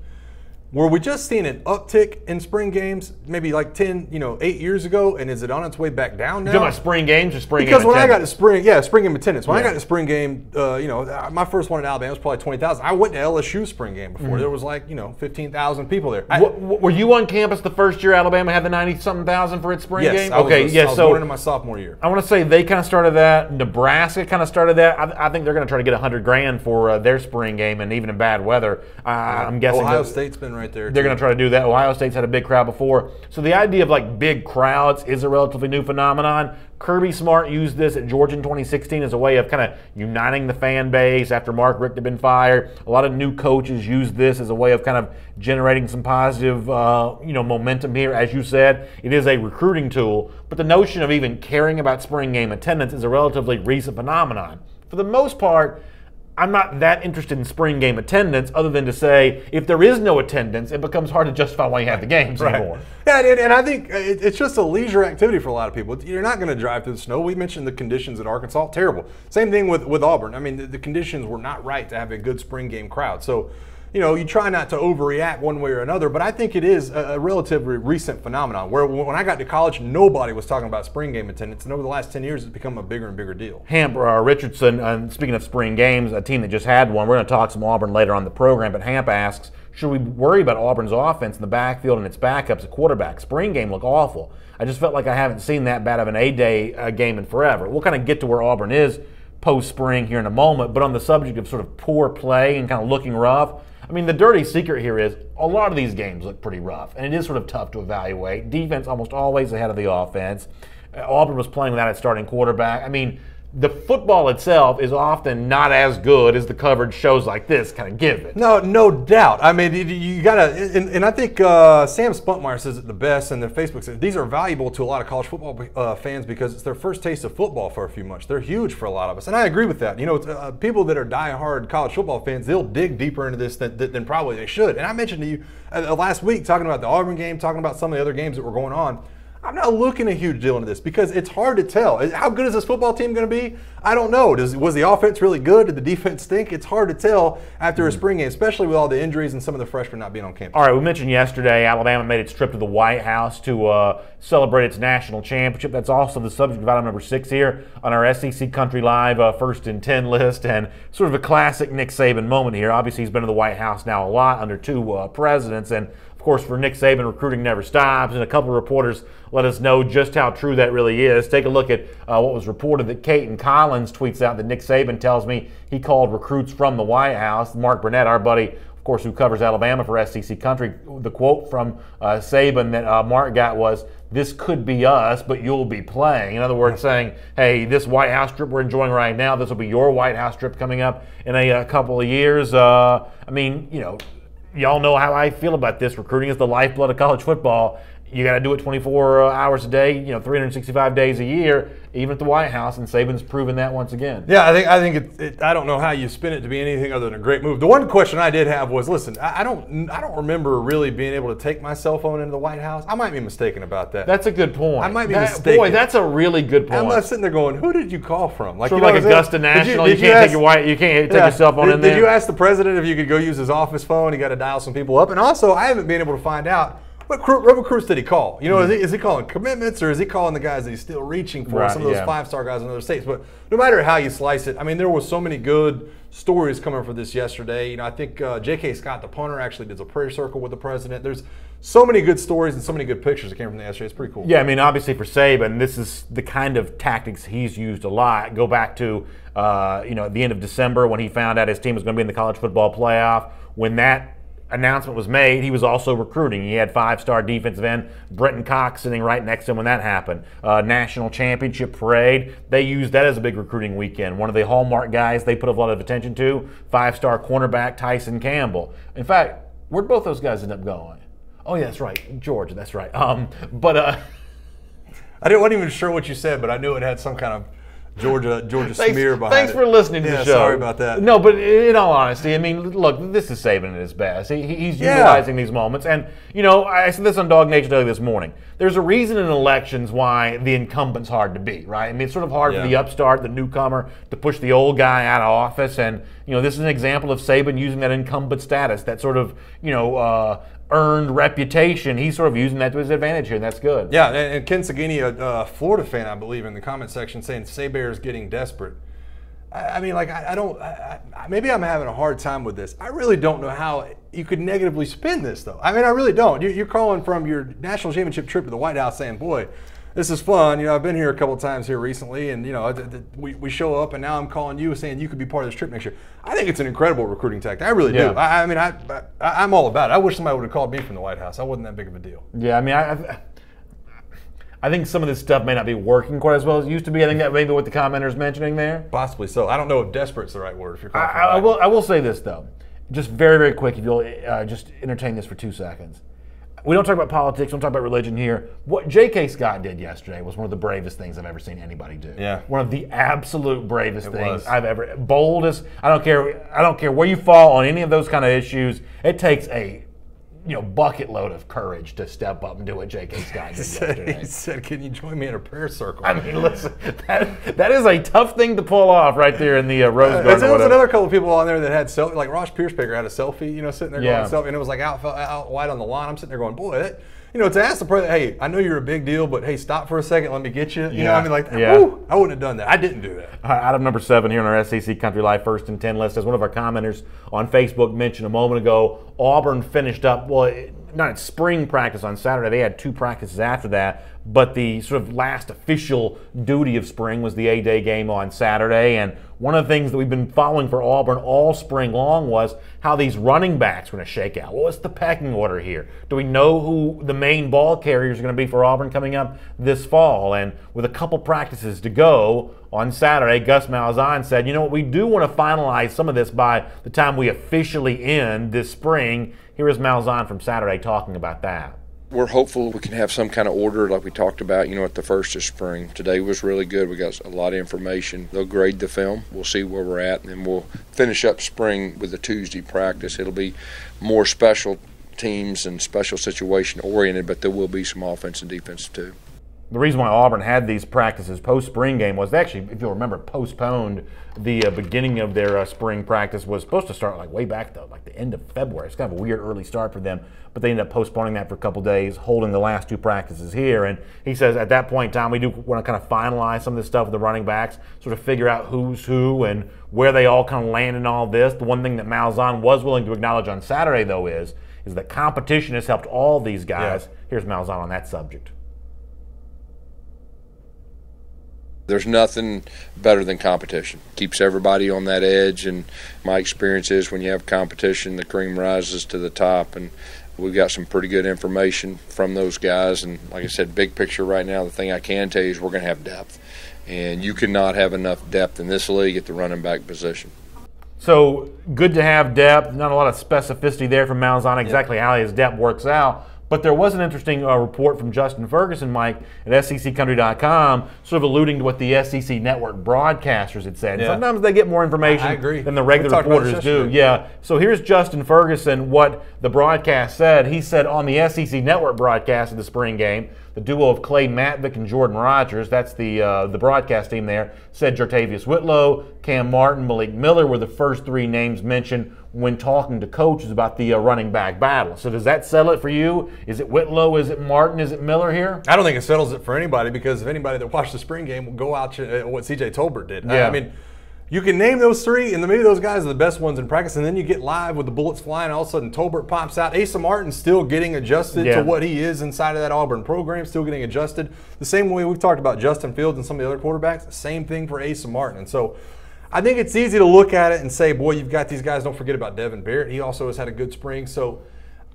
Were we just seeing an uptick in spring games maybe like 8 years ago, and is it on its way back down now? You're talking about spring games or spring game Because when I got to attendance? spring game attendance. When I got to spring game, my first one in Alabama was probably 20,000. I went to LSU spring game before. There was 15,000 people there. Were you on campus the first year Alabama had the 90-something thousand for its spring game? I was born into my sophomore year. I want to say they kind of started that. Nebraska kind of started that. I think they're going to try to get $100,000 for their spring game, and even in bad weather, I'm guessing Ohio State's been right there. They're going to try to do that. Ohio State's had a big crowd before. So the idea of like big crowds is a relatively new phenomenon. Kirby Smart used this at Georgia in 2016 as a way of kind of uniting the fan base after Mark Richt had been fired. A lot of new coaches used this as a way of kind of generating some positive momentum here. As you said, it is a recruiting tool, but the notion of even caring about spring game attendance is a relatively recent phenomenon. For the most part, I'm not that interested in spring game attendance other than to say if there is no attendance, it becomes hard to justify why you have the games anymore. Yeah, and I think it's just a leisure activity for a lot of people. You're not going to drive through the snow. We mentioned the conditions at Arkansas, terrible. Same thing with Auburn. I mean, the conditions were not right to have a good spring game crowd. So, you try not to overreact one way or another, but I think it is a relatively recent phenomenon where when I got to college, nobody was talking about spring game attendance, and over the last 10 years, it's become a bigger and bigger deal. Hamp Richardson, speaking of spring games, a team that just had one, we're going to talk some Auburn later on the program, but Hamp asks, should we worry about Auburn's offense in the backfield and its backups at quarterback? Spring game look awful. I just felt like I haven't seen that bad of an A-Day game in forever. We'll kind of get to where Auburn is post-spring here in a moment, but on the subject of sort of poor play and kind of looking rough, I mean, the dirty secret here is a lot of these games look pretty rough, and it is sort of tough to evaluate. Defense almost always ahead of the offense. Auburn was playing without its starting quarterback. I mean, the football itself is often not as good as the coverage shows like this kind of give it. No doubt. I mean, you got to, and I think Sam Spunkmeyer says it the best, and their Facebook says these are valuable to a lot of college football fans because it's their first taste of football for a few months. They're huge for a lot of us, and I agree with that. People that are diehard college football fans, they'll dig deeper into this than probably they should. And I mentioned to you last week, talking about the Auburn game, talking about some of the other games that were going on, I'm not looking a huge deal into this because it's hard to tell. How good is this football team going to be? I don't know. Was the offense really good? Did the defense stink? It's hard to tell after a spring game, especially with all the injuries and some of the freshmen not being on campus. All right, we mentioned yesterday Alabama made its trip to the White House to celebrate its national championship. That's also the subject of item number 6 here on our SEC Country Live First and 10 list, and sort of a classic Nick Saban moment here. Obviously, he's been to the White House now a lot under 2 presidents, and of course, for Nick Saban, recruiting never stops, and a couple of reporters let us know just how true that really is. Take a look at what was reported that Caton Collins tweets out that Nick Saban tells me he called recruits from the White House. Mark Burnett, our buddy, of course, who covers Alabama for SEC Country, the quote from Saban that Mark got was, "This could be us, but you'll be playing." In other words, saying, hey, this White House trip we're enjoying right now, this will be your White House trip coming up in a couple of years. Y'all know how I feel about this. Recruiting is the lifeblood of college football. You got to do it 24 hours a day, 365 days a year, even at the White House, and Saban's proven that once again. Yeah, I think I don't know how you spin it to be anything other than a great move. The one question I did have was, listen, I don't remember really being able to take my cell phone into the White House. I might be mistaken about that. That's a good point. I might be mistaken. Boy, that's a really good point. I'm not sitting there going, who did you call from? Like, sort of like Augusta National, you can't take your cell phone in there. Did you ask the president if you could go use his office phone? He got to dial some people up. And also, I haven't been able to find out what recruits did he call? Is he calling commitments, or is he calling the guys that he's still reaching for, some of those 5-star guys in other states? But no matter how you slice it, I mean, there were so many good stories coming for this yesterday. I think J.K. Scott, the punter, actually did a prayer circle with the president. There's so many good stories and so many good pictures that came from the yesterday. It's pretty cool. Yeah, I mean, obviously for Saban, this is the kind of tactics he's used a lot. Go back to, at the end of December when he found out his team was going to be in the college football playoff. When that announcement was made, he was also recruiting. He had 5-star defensive end Brenton Cox sitting right next to him when that happened. National championship parade, they used that as a big recruiting weekend. One of the hallmark guys they put a lot of attention to, 5-star cornerback Tyson Campbell. In fact, where'd both those guys end up going? Oh yeah, that's right, Georgia. That's right. I wasn't even sure what you said, but I knew it had some kind of Georgia smear behind it. Thanks for listening to the show. Sorry about that. No, but in all honesty, I mean, look, this is Saban at his best. He's utilizing these moments. And, I said this on Dog Nation Daily this morning. There's a reason in elections why the incumbent's hard to beat, right? I mean, it's sort of hard for the upstart, the newcomer, to push the old guy out of office. And, this is an example of Saban using that incumbent status, that sort of, earned reputation. He's sort of using that to his advantage here, and that's good. Yeah, and Ken Sagini, a Florida fan, I believe, in the comment section saying Saban's getting desperate. Maybe I'm having a hard time with this. I really don't know how you could negatively spin this, though. I mean, I really don't. You're calling from your national championship trip to the White House saying, boy, this is fun. You know, I've been here a couple times here recently, and you know, we show up, and now I'm calling you saying you could be part of this trip next year. I think it's an incredible recruiting tactic. I really do. I mean, I'm all about it. I wish somebody would have called me from the White House. I wasn't that big of a deal. Yeah, I mean, I think some of this stuff may not be working quite as well as it used to be. I think that may be what the commenter's mentioning there. Possibly so. I don't know if desperate's the right word. If you're calling I will say this though, just very, very quick. If you'll just entertain this for 2 seconds. We don't talk about politics. We don't talk about religion here. What J.K. Scott did yesterday was one of the bravest things I've ever seen anybody do. Yeah. One of the absolute bravest things I've ever. Boldest. I don't care where you fall on any of those kind of issues. It takes a bucket load of courage to step up and do what J.K. Scott did yesterday. He said, "Can you join me in a prayer circle?" I mean, listen, that is a tough thing to pull off right there in the Rose Garden. There was another couple of people on there that had selfie, like Ross Piercebaker had a selfie, sitting there going selfie, and it was like out wide on the lawn. I'm sitting there going, boy, to ask the president, hey, I know you're a big deal, but hey, stop for a second, let me get you. You know, I mean, like, woo, I wouldn't have done that. I didn't do that. Item number 7 here on our SEC Country Live First and 10 list, as one of our commenters on Facebook mentioned a moment ago, Auburn finished up, not spring practice on Saturday. They had 2 practices after that, but the sort of last official duty of spring was the A-Day game on Saturday. And one of the things that we've been following for Auburn all spring long was how these running backs were going to shake out. What's the pecking order here? Do we know who the main ball carriers are going to be for Auburn coming up this fall? And with a couple practices to go on Saturday, Gus Malzahn said, we do want to finalize some of this by the time we officially end this spring. Here is Malzahn from Saturday talking about that. We're hopeful we can have some kind of order like we talked about, at the first of spring. Today was really good. We got a lot of information. They'll grade the film. We'll see where we're at, and then we'll finish up spring with a Tuesday practice. It'll be more special teams and special situation oriented, but there will be some offense and defense too. The reason why Auburn had these practices post-spring game was they actually, if you'll remember, postponed the beginning of their spring practice. Was supposed to start way back though, the end of February. It's kind of a weird early start for them, but they ended up postponing that for a couple days, holding the last 2 practices here. And he says at that point in time, we do want to kind of finalize some of this stuff with the running backs, sort of figure out who's who and where they all kind of land in all this. The one thing that Malzahn was willing to acknowledge on Saturday, though, is that competition has helped all these guys. Yeah. Here's Malzahn on that subject. There's nothing better than competition. Keeps everybody on that edge, and my experience is when you have competition, the cream rises to the top, and we've got some pretty good information from those guys. And like I said, big picture right now, the thing I can tell you is we're going to have depth, and you cannot have enough depth in this league at the running back position. So good to have depth. Not a lot of specificity there from Malzahn exactly how his depth works out. But there was an interesting report from Justin Ferguson, Mike, at SECCountry.com, sort of alluding to what the SEC network broadcasters had said. Yeah. Sometimes they get more information than the regular reporters do. Yeah. So here's Justin Ferguson, what the broadcast said. He said on the SEC network broadcast of the spring game, the duo of Clay Matvick and Jordan Rogers, that's the broadcast team there, said Jartavius Whitlow, Cam Martin, Malik Miller were the first 3 names mentioned when talking to coaches about the running back battle. So does that settle it for you? Is it Whitlow? Is it Martin? Is it Miller here? I don't think it settles it for anybody, because if anybody that watched the spring game will go out what C.J. Tolbert did. Yeah. I mean, you can name those 3, and maybe those guys are the best ones in practice, and then you get live with the bullets flying, and all of a sudden Tolbert pops out. Asa Martin's still getting adjusted to what he is inside of that Auburn program, still getting adjusted. The same way we've talked about Justin Fields and some of the other quarterbacks, same thing for Asa Martin. And so I think it's easy to look at it and say, boy, you've got these guys. Don't forget about Devin Barrett. He also has had a good spring. So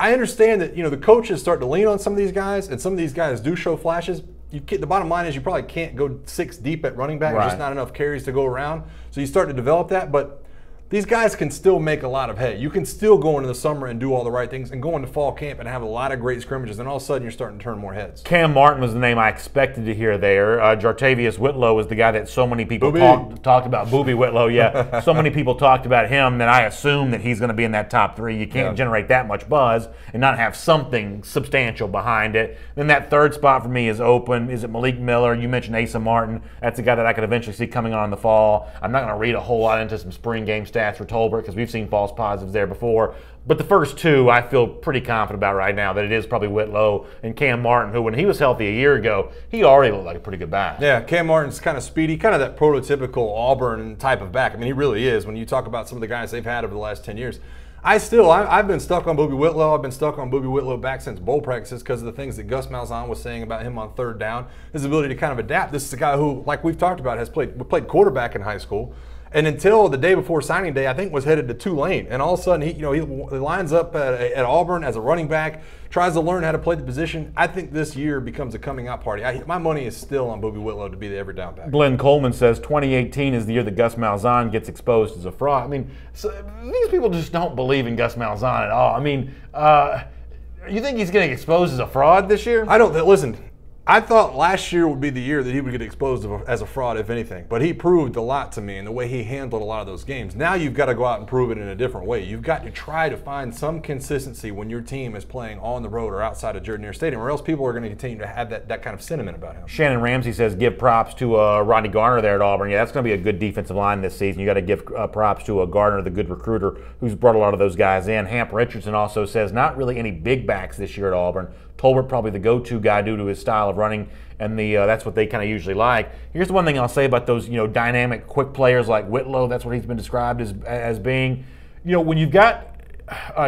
I understand that, the coaches start to lean on some of these guys, and some of these guys do show flashes. The bottom line is you probably can't go 6 deep at running back. Right. There's just not enough carries to go around. So you start to develop that. But these guys can still make a lot of hay. You can still go into the summer and do all the right things and go into fall camp and have a lot of great scrimmages, and all of a sudden you're starting to turn more heads. Cam Martin was the name I expected to hear there. Jartavius Whitlow was the guy that so many people talked about. Booby Whitlow, yeah. So many people talked about him that I assume that he's going to be in that top 3. You can't generate that much buzz and not have something substantial behind it. Then that 3rd spot for me is open. Is it Malik Miller? You mentioned Asa Martin. That's a guy that I could eventually see coming on in the fall. I'm not going to read a whole lot into some spring game stats for Tolbert because we've seen false positives there before. But the first 2 I feel pretty confident about right now, that it is probably Whitlow and Cam Martin, who when he was healthy a year ago, he already looked like a pretty good back. Yeah, Cam Martin's kind of speedy, kind of that prototypical Auburn type of back. I mean, he really is when you talk about some of the guys they've had over the last 10 years. I've been stuck on Boobie Whitlow. I've been stuck on Boobie Whitlow back since bowl practices because of the things that Gus Malzahn was saying about him on third down, his ability to kind of adapt. This is a guy who, like we've talked about, played quarterback in high school. And until the day before signing day, I think was headed to Tulane. And all of a sudden, he lines up at Auburn as a running back, tries to learn how to play the position. I think this year becomes a coming out party. My money is still on Boobie Whitlow to be the every down back. Glenn Coleman says 2018 is the year that Gus Malzahn gets exposed as a fraud. I mean, these people just don't believe in Gus Malzahn at all. I mean, you think he's getting exposed as a fraud this year? I don't. Listen, I thought last year would be the year that he would get exposed as a fraud, if anything. But he proved a lot to me in the way he handled a lot of those games. Now you've got to go out and prove it in a different way. You've got to try to find some consistency when your team is playing on the road or outside of Jordan Hare Stadium, or else people are going to continue to have that kind of sentiment about him. Shannon Ramsey says give props to Rodney Garner there at Auburn. Yeah, that's going to be a good defensive line this season. You got to give props to Gardner, the good recruiter, who's brought a lot of those guys in. Hamp Richardson also says not really any big backs this year at Auburn. Tolbert probably the go-to guy due to his style of running, and that's what they kind of usually like. Here's the one thing I'll say about those dynamic, quick players like Whitlow. That's what he's been described as being. When you've got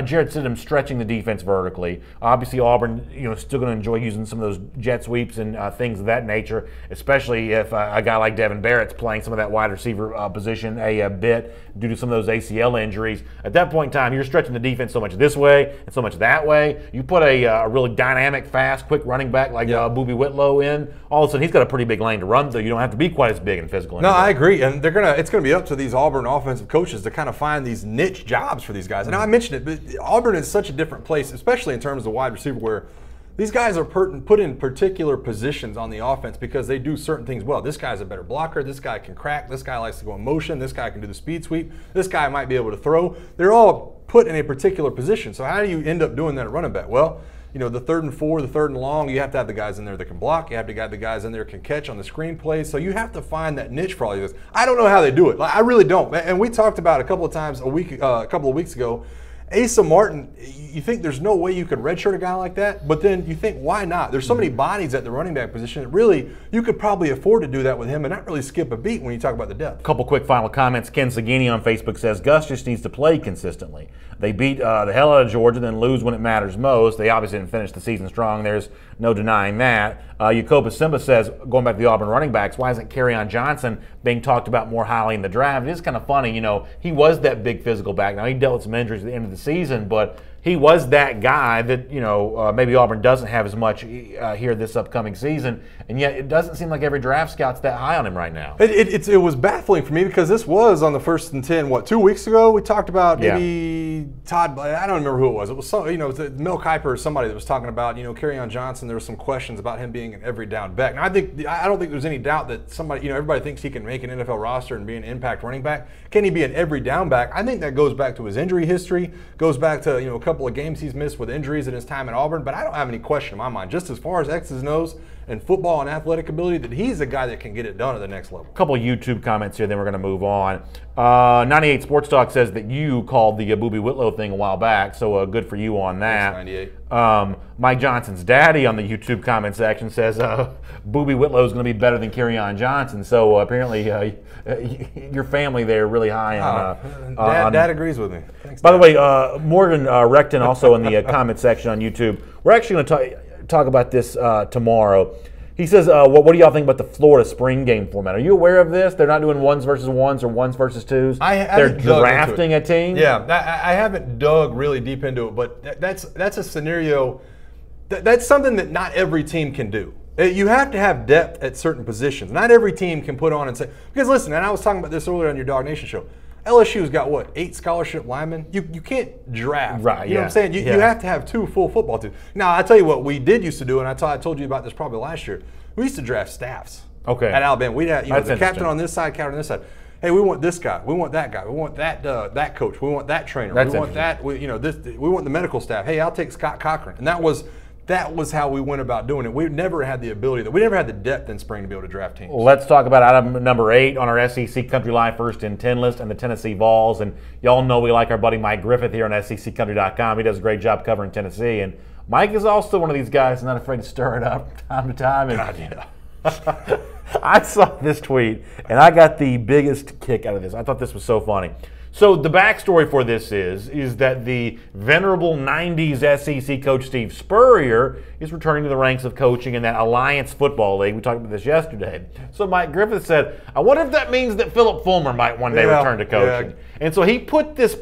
Jared Stidham stretching the defense vertically. Obviously, Auburn, still going to enjoy using some of those jet sweeps and things of that nature, especially if a guy like Devin Barrett's playing some of that wide receiver position a bit due to some of those ACL injuries. At that point in time, you're stretching the defense so much this way and so much that way. You put a really dynamic, fast, quick running back like Boobie Whitlow in, all of a sudden he's got a pretty big lane to run, so you don't have to be quite as big and physical anymore. No, I agree, and it's going to be up to these Auburn offensive coaches to kind of find these niche jobs for these guys. And I mentioned it, but Auburn is such a different place, especially in terms of wide receiver, where these guys are put in particular positions on the offense because they do certain things well. This guy's a better blocker. This guy can crack. This guy likes to go in motion. This guy can do the speed sweep. This guy might be able to throw. They're all put in a particular position. So how do you end up doing that at running back? Well, the 3rd and 4, the 3rd and long, you have to have the guys in there that can block. You have to have the guys in there that can catch on the screen plays. So you have to find that niche for all of this. I don't know how they do it. I really don't. And we talked about a couple of times a couple of weeks ago. Asa Martin, you think there's no way you could redshirt a guy like that, but then you think, why not? There's so many bodies at the running back position that really you could probably afford to do that with him and not really skip a beat when you talk about the depth. A couple quick final comments. Ken Sagini on Facebook says, Gus just needs to play consistently. They beat the hell out of Georgia, then lose when it matters most. They obviously didn't finish the season strong. There's no denying that. Jacoba Simba says, going back to the Auburn running backs, why isn't Kerryon Johnson being talked about more highly in the draft? It is kind of funny. He was that big physical back. Now, he dealt with some injuries at the end of the season, but he was that guy that, maybe Auburn doesn't have as much here this upcoming season, and yet it doesn't seem like every draft scout's that high on him right now. It was baffling for me because this was on the 1st and 10, 2 weeks ago? We talked about maybe Todd, I don't remember who it was. It was Mel Kiper or somebody that was talking about, Kerryon Johnson. There were some questions about him being an every down back. Now, I don't think there's any doubt that somebody, everybody thinks he can make an NFL roster and be an impact running back. Can he be an every down back? I think that goes back to his injury history, goes back to, a couple of games he's missed with injuries in his time at Auburn, but I don't have any question in my mind, just as far as X's and O's and football and athletic ability, that he's a guy that can get it done at the next level. A couple of YouTube comments here, then we're going to move on. 98 Sports Talk says that you called the Boobie Whitlow thing a while back, so good for you on that. Thanks, 98. Mike Johnson's daddy on the YouTube comment section says Boobie Whitlow is going to be better than Kerryon Johnson, so apparently your family there really high on Dad agrees with me. Thanks, by the way, Morgan Recton also in the comment section on YouTube. We're actually going to talk about this tomorrow. He says, what do y'all think about the Florida spring game format? Are you aware of this? They're not doing 1s versus 1s or 1s versus 2s. They're drafting a team? Yeah, I haven't dug really deep into it, but that's a scenario, that's something that not every team can do. You have to have depth at certain positions. Not every team can put on and say, because listen, and I was talking about this earlier on your Dog Nation show, LSU's got 8 scholarship linemen? You can't draft. Right, you know what I'm saying? You have to have 2 full football teams. Now, I tell you what we did used to do, and I told you about this probably last year. We used to draft staffs. Okay. At Alabama. We'd have the captain on this side, captain on this side. Hey, we want this guy. We want that guy. We want that coach. We want that trainer. That's we want that. We want the medical staff. Hey, I'll take Scott Cochran. And that was how we went about doing it. We never had the ability, we never had the depth in spring to be able to draft teams. Let's talk about item number 8 on our SEC Country Live 1st and 10 list, and the Tennessee Vols. And y'all know we like our buddy Mike Griffith here on SECCountry.com. He does a great job covering Tennessee. And Mike is also one of these guys who's not afraid to stir it up time to time. And God, yeah. I saw this tweet, and I got the biggest kick out of this. I thought this was so funny. So the backstory for this is that the venerable 90s SEC coach Steve Spurrier is returning to the ranks of coaching in that Alliance Football League. We talked about this yesterday. So Mike Griffith said, I wonder if that means that Phillip Fulmer might one day return to coaching. Yeah. And so he put this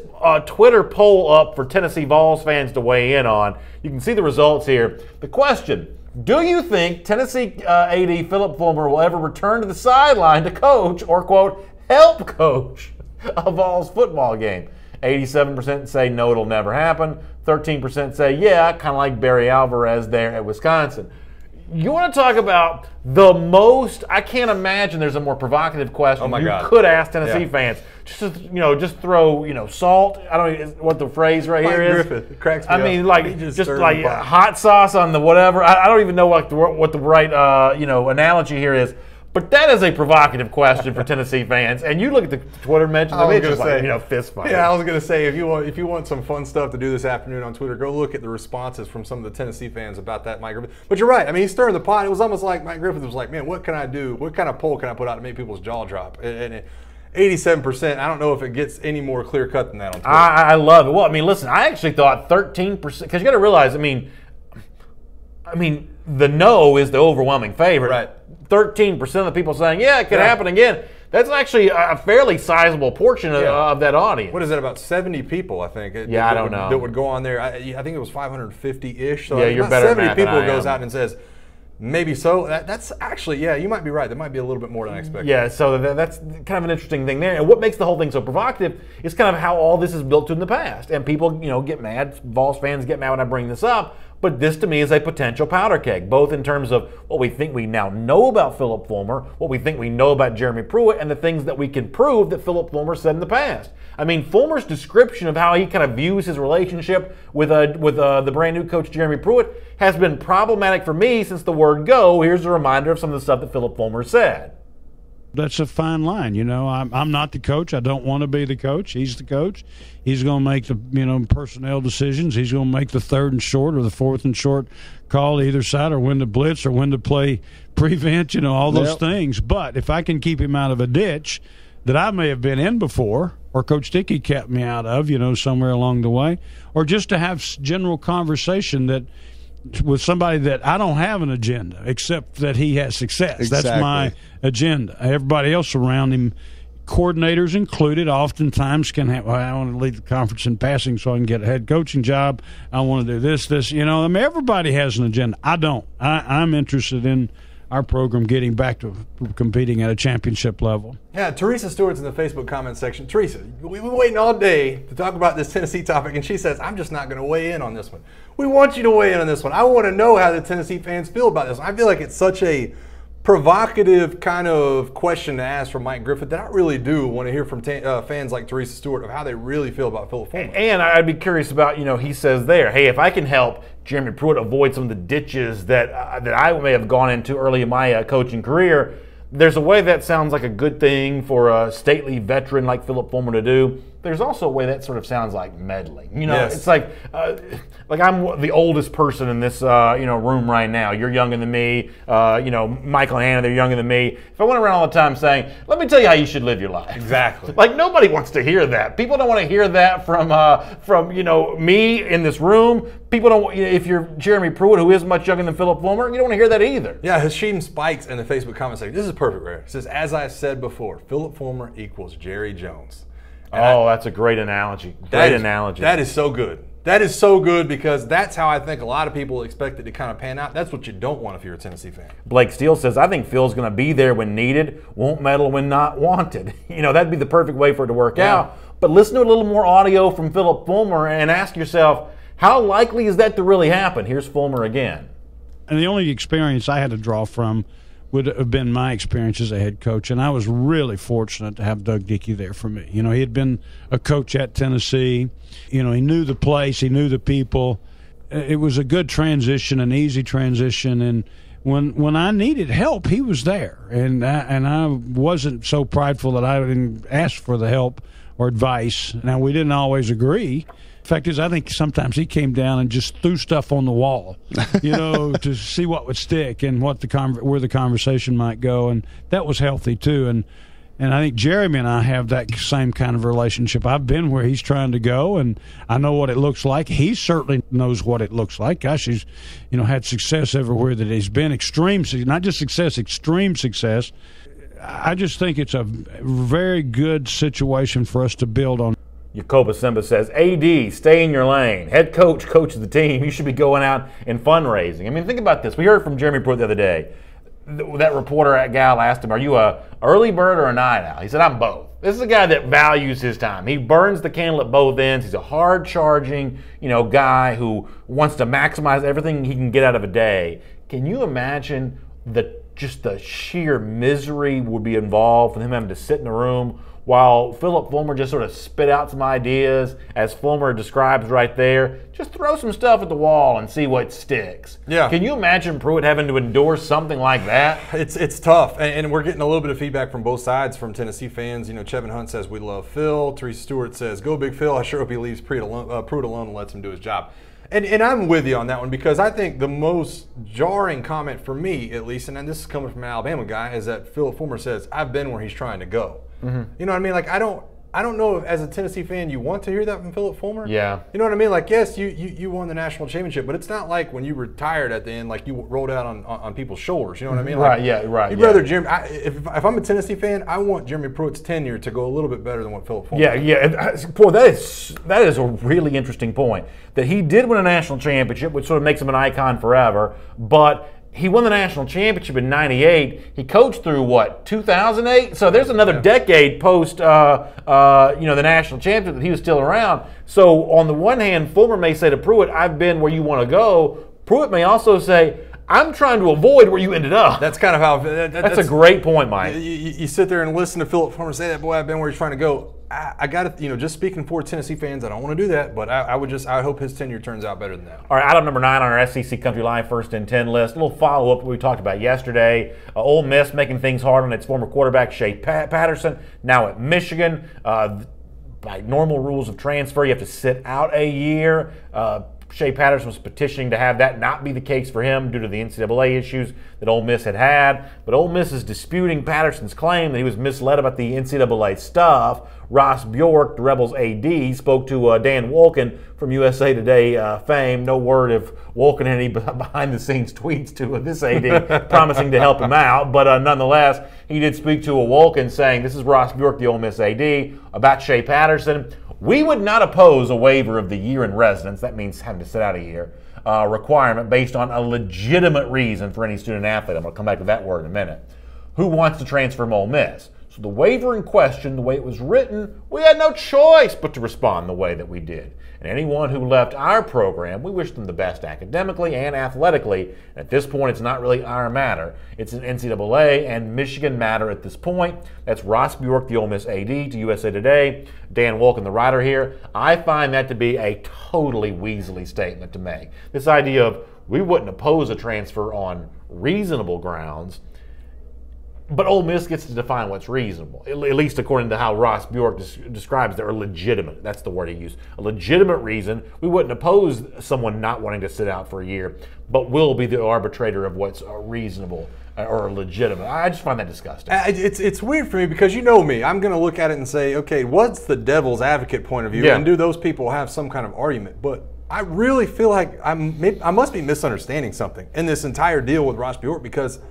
Twitter poll up for Tennessee Vols fans to weigh in on. You can see the results here. The question, do you think Tennessee AD Phillip Fulmer will ever return to the sideline to coach or, quote, help coach a Vols football game? 87% say no, it'll never happen. 13% say yeah, kind of like Barry Alvarez there at Wisconsin. You want to talk about the most, I can't imagine there's a more provocative question could ask Tennessee fans. Just throw, salt. I don't know what the phrase right here is. Griffith cracks me up. I mean, like, just like hot sauce on the whatever. I don't even know what the right, analogy here is. But that is a provocative question for Tennessee fans. And you look at the Twitter mentions of it, just like, fist fight. Yeah, I was going to say, if you want some fun stuff to do this afternoon on Twitter, go look at the responses from some of the Tennessee fans about that Mike Griffith. But you're right. I mean, he's stirring the pot. It was almost like Mike Griffith was like, man, what can I do? What kind of poll can I put out to make people's jaw drop? And 87%, I don't know if it gets any more clear-cut than that on Twitter. I love it. Well, I mean, listen, I actually thought 13%, because you got to realize, I mean, the no is the overwhelming favorite. Right. 13% of the people saying, yeah, it could happen again. That's actually a fairly sizable portion of that audience. What is it, about 70 people, I think? I don't know. That would go on there. I think it was 550-ish. So you're better 70 than people goes out and says, maybe so. That's actually, you might be right. That might be a little bit more than I expected. Yeah, so that's kind of an interesting thing there. And what makes the whole thing so provocative is kind of how all this is built to in the past. And people, get mad. Vols fans get mad when I bring this up. But this, to me, is a potential powder keg, both in terms of what we think we now know about Phillip Fulmer, what we think we know about Jeremy Pruitt, and the things that we can prove that Phillip Fulmer said in the past. I mean, Fulmer's description of how he kind of views his relationship with the brand new coach Jeremy Pruitt has been problematic for me since the word go. Here's a reminder of some of the stuff that Phillip Fulmer said. That's a fine line. I'm not the coach. I don't want to be the coach. He's the coach. He's going to make the personnel decisions. He's going to make the third and short or the fourth and short call either side, or when to blitz or when to play prevent, all those things. But if I can keep him out of a ditch that I may have been in before, or Coach Dickey kept me out of, somewhere along the way, or just to have general conversation that with somebody that I don't have an agenda except that he has success. Exactly. That's my agenda. Everybody else around him, coordinators included, oftentimes can have, I want to lead the conference in passing so I can get a head coaching job. I want to do this. Everybody has an agenda. I don't. I'm interested in our program getting back to competing at a championship level. Yeah, Teresa Stewart's in the Facebook comment section. Teresa, we've been waiting all day to talk about this Tennessee topic, and she says, I'm just not going to weigh in on this one. We want you to weigh in on this one. I want to know how the Tennessee fans feel about this. I feel like it's such a provocative kind of question to ask from Mike Griffith that I really do want to hear from fans like Teresa Stewart of how they really feel about Phillip Fulmer. And I'd be curious about, he says there, hey, if I can help Jeremy Pruitt avoid some of the ditches that I may have gone into early in my coaching career, there's a way that sounds like a good thing for a stately veteran like Phillip Fulmer to do. There's also a way that sort of sounds like meddling. Yes. It's like I'm the oldest person in this room right now. You're younger than me. Michael and Hannah, they're younger than me. If I went around all the time saying, "Let me tell you how you should live your life," exactly. Like nobody wants to hear that. People don't want to hear that from me in this room. People don't. If you're Jeremy Pruitt, who is much younger than Phillip Fulmer, you don't want to hear that either. Yeah, Hashim Spikes in the Facebook comment section. This is perfect, right? It says, as I said before, Phillip Fulmer equals Jerry Jones. And that's a great analogy. Great analogy. That is so good. That is so good because that's how I think a lot of people expect it to kind of pan out. That's what you don't want if you're a Tennessee fan. Blake Steele says, I think Phil's going to be there when needed, won't meddle when not wanted. That'd be the perfect way for it to work out. But listen to a little more audio from Phillip Fulmer and ask yourself, how likely is that to really happen? Here's Fulmer again. And the only experience I had to draw from would have been my experience as a head coach, and I was really fortunate to have Doug Dickey there for me. He had been a coach at Tennessee. He knew the place, he knew the people. It was a good transition, an easy transition, and when I needed help, he was there. And I wasn't so prideful that I didn't ask for the help or advice. Now, we didn't always agree. The fact is, I think sometimes he came down and just threw stuff on the wall, to see what would stick and where the conversation might go, and that was healthy too. And And I think Jeremy and I have that same kind of relationship. I've been where he's trying to go, and I know what it looks like. He certainly knows what it looks like. Gosh, he's had success everywhere that he's been. Extreme, not just success, extreme success. I just think it's a very good situation for us to build on. Jacoba Simba says, AD, stay in your lane. Head coach coaches the team. You should be going out and fundraising. I mean, think about this. We heard from Jeremy Pruitt the other day. That reporter at Gal asked him, are you a early bird or a night owl? He said, I'm both. This is a guy that values his time. He burns the candle at both ends. He's a hard-charging, guy who wants to maximize everything he can get out of a day. Can you imagine just the sheer misery would be involved with him having to sit in a room while Philip Fulmer just sort of spit out some ideas, as Fulmer describes right there? Just throw some stuff at the wall and see what sticks. Yeah. Can you imagine Pruitt having to endure something like that? It's tough, and we're getting a little bit of feedback from both sides from Tennessee fans. Chevin Hunt says, we love Phil. Teresa Stewart says, go Big Phil. I sure hope he leaves Pruitt alone and lets him do his job. And I'm with you on that one, because I think the most jarring comment for me, at least, and this is coming from an Alabama guy, is that Philip Fulmer says, I've been where he's trying to go. Mm-hmm. You know what I mean? Like, I don't know if, as a Tennessee fan, you want to hear that from Philip Fulmer. Yeah. You know what I mean? Like, yes, you won the national championship, but it's not like when you retired at the end, like you rolled out on people's shoulders. You know what I mean? Like, Right. Yeah. Right. You'd rather Jeremy. If I'm a Tennessee fan, I want Jeremy Pruitt's tenure to go a little bit better than what Philip Fulmer. Yeah. Yeah. Boy, that is a really interesting point. That he did win a national championship, which sort of makes him an icon forever, but he won the national championship in '98. He coached through 2008. So there's another decade post, the national championship that he was still around. So on the one hand, Fulmer may say to Pruitt, "I've been where you want to go." Pruitt may also say, "I'm trying to avoid where you ended up." That's kind of how. That's a great point, Mike. You sit there and listen to Philip Fulmer say that, boy, I've been where he's trying to go. I got to, just speaking for Tennessee fans, I don't want to do that, but I hope his tenure turns out better than that. All right, item number 9 on our SEC Country Live First and 10 list. A little follow-up we talked about yesterday. Ole Miss making things hard on its former quarterback, SHEA Patterson, now at Michigan. By normal rules of transfer, you have to sit out a year. SHEA Patterson was petitioning to have that not be the case for him due to the NCAA issues that Ole Miss had. But Ole Miss is disputing Patterson's claim that he was misled about the NCAA stuff. Ross Bjork, the Rebels AD, spoke to Dan Wolken from USA Today fame. No word if Wolken had any behind-the-scenes tweets to this AD promising to help him out. But nonetheless, he did speak to Wolken saying, this is Ross Bjork, the Ole Miss AD, about SHEA Patterson. We would not oppose a waiver of the year in residence, that means having to sit out a year, requirement based on a legitimate reason for any student athlete. I'm going to come back to that word in a minute. Who wants to transfer from Ole Miss? So the waiver in question, the way it was written, we had no choice but to respond the way that we did. And anyone who left our program, we wish them the best academically and athletically. At this point, it's not really our matter. It's an NCAA and Michigan matter at this point. That's Ross Bjork, the Ole Miss AD, to USA Today. Dan Wolken, the writer here. I find that to be a totally weaselly statement to make. This idea of we wouldn't oppose a transfer on reasonable grounds, but Ole Miss gets to define what's reasonable, at least according to how Ross Bjork describes it, or legitimate. That's the word he used. A legitimate reason. We wouldn't oppose someone not wanting to sit out for a year, but we'll be the arbitrator of what's reasonable or legitimate. I just find that disgusting. It's weird for me because you know me. I'm going to look at it and say, okay, what's the devil's advocate point of view? Yeah. And do those people have some kind of argument? But I really feel like I must be misunderstanding something in this entire deal with Ross Bjork, because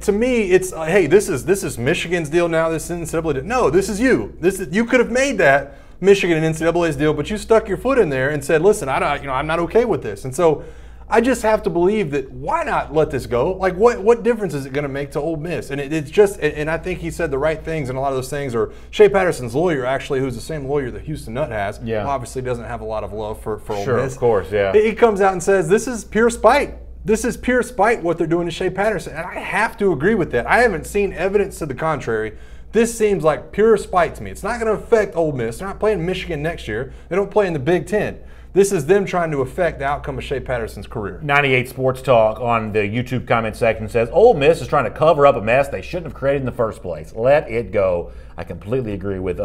to me, it's hey, this is Michigan's deal now. This is NCAA deal. No, this is you. You could have made that Michigan and NCAA's deal, but you stuck your foot in there and said, "Listen, I'm not okay with this." And so, I just have to believe that why not let this go? Like, what difference is it going to make to Ole Miss? And it's just, and I think he said the right things, and a lot of those things are SHEA Patterson's lawyer, actually, who's the same lawyer that Houston Nutt has. Yeah, obviously doesn't have a lot of love for Ole Miss. Sure, of course, yeah. He comes out and says this is pure spite. This is pure spite what they're doing to SHEA Patterson, and I have to agree with that. I haven't seen evidence to the contrary. This seems like pure spite to me. It's not going to affect Ole Miss. They're not playing Michigan next year. They don't play in the Big Ten. This is them trying to affect the outcome of SHEA Patterson's career. 98 Sports Talk on the YouTube comment section says, Ole Miss is trying to cover up a mess they shouldn't have created in the first place. Let it go. I completely agree with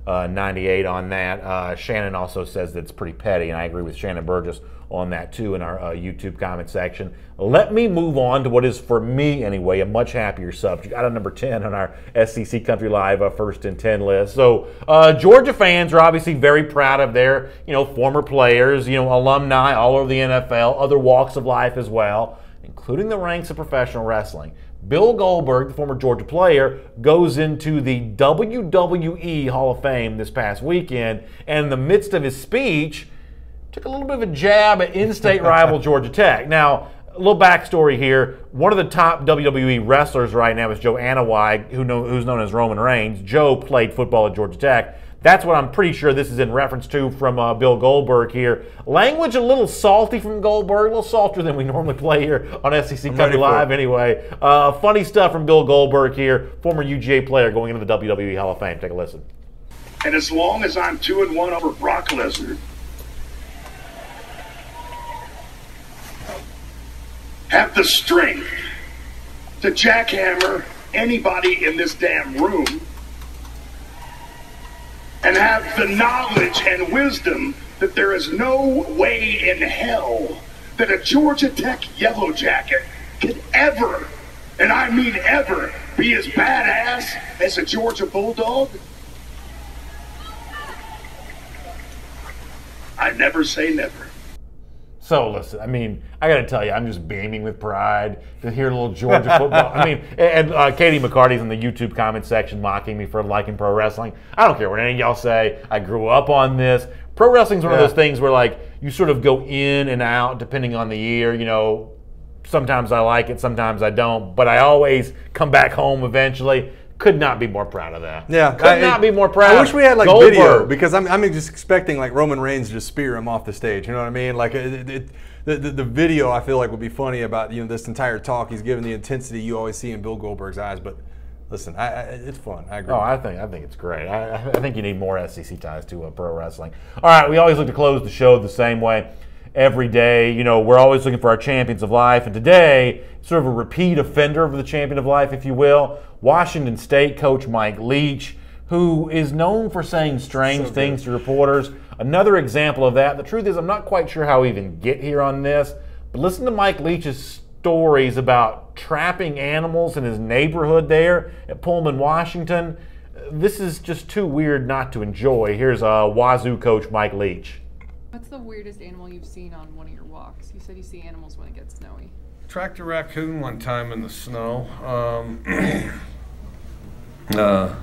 98 on that. Shannon also says that it's pretty petty, and I agree with Shannon Burgess on that too in our YouTube comment section. Let me move on to what is, for me anyway, a much happier subject. Out of number 10 on our SEC Country Live First and 10 list. So Georgia fans are obviously very proud of their former players, alumni all over the NFL, other walks of life as well, including the ranks of professional wrestling. Bill Goldberg, the former Georgia player, goes into the WWE Hall of Fame this past weekend, and in the midst of his speech, took a little bit of a jab at in-state rival Georgia Tech. Now, a little backstory here. One of the top WWE wrestlers right now is Joe Anawai, who's known as Roman Reigns. Joe played football at Georgia Tech. That's what I'm pretty sure this is in reference to from Bill Goldberg here. Language a little salty from Goldberg, a little saltier than we normally play here on SEC Country Live anyway. Funny stuff from Bill Goldberg here, former UGA player going into the WWE Hall of Fame. Take a listen. And as long as I'm 2-1 over Brock Lesnar, have the strength to jackhammer anybody in this damn room, and have the knowledge and wisdom that there is no way in hell that a Georgia Tech Yellow Jacket could ever, and I mean ever, be as badass as a Georgia Bulldog? I never say never. So listen, I mean, I got to tell you, I'm just beaming with pride to hear a little Georgia football. I mean, and Katie McCarty's in the YouTube comment section mocking me for liking pro wrestling. I don't care what any of y'all say. I grew up on this. Pro wrestling's one of those things where, like, you sort of go in and out depending on the year. Sometimes I like it, sometimes I don't, but I always come back home eventually. Could not be more proud of that. Yeah, could not be more proud. I wish we had Goldberg. video, because I'm just expecting like Roman Reigns to just spear him off the stage. You know what I mean? Like the video I feel like would be funny about this entire talk. He's given the intensity you always see in Bill Goldberg's eyes. But listen, it's fun. I agree. Oh, I think it's great. I think you need more SEC ties to pro wrestling. All right, we always look to close the show the same way. Every day, we're always looking for our champions of life, and today, sort of a repeat offender of the champion of life, if you will, Washington State coach Mike Leach, who is known for saying strange things to reporters. Another example of that. The truth is, I'm not quite sure how we even get here on this, but listen to Mike Leach's stories about trapping animals in his neighborhood there at Pullman, Washington. This is just too weird not to enjoy. Here's Wazoo coach Mike Leach. What's the weirdest animal you've seen on one of your walks? You said you see animals when it gets snowy. Tracked a raccoon one time in the snow. Because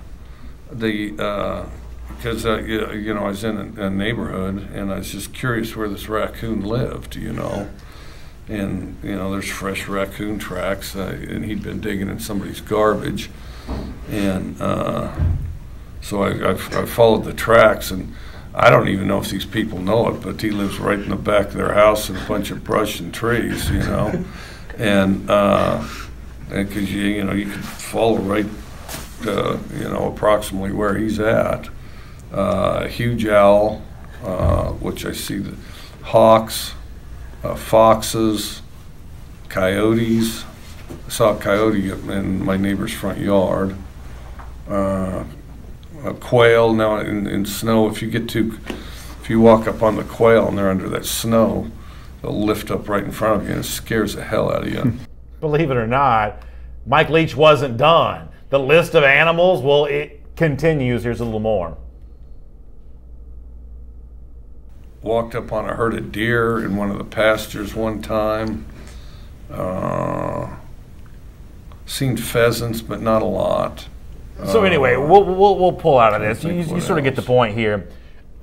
I was in a neighborhood and I was just curious where this raccoon lived, and there's fresh raccoon tracks, and he'd been digging in somebody's garbage, and so I followed the tracks, and I don't even know if these people know it, but he lives right in the back of their house in a bunch of brush and trees, and because you can follow right, approximately where he's at. A huge owl, which I see the hawks, foxes, coyotes. I saw a coyote in my neighbor's front yard. A quail. Now in snow, if you walk up on the quail and they're under that snow, they'll lift up right in front of you and it scares the hell out of you. Believe it or not, Mike Leach wasn't done. The list of animals, well, it continues. Here's a little more. Walked up on a herd of deer in one of the pastures one time. Seen pheasants, but not a lot. So anyway, we'll pull out of this. You sort of get the point here.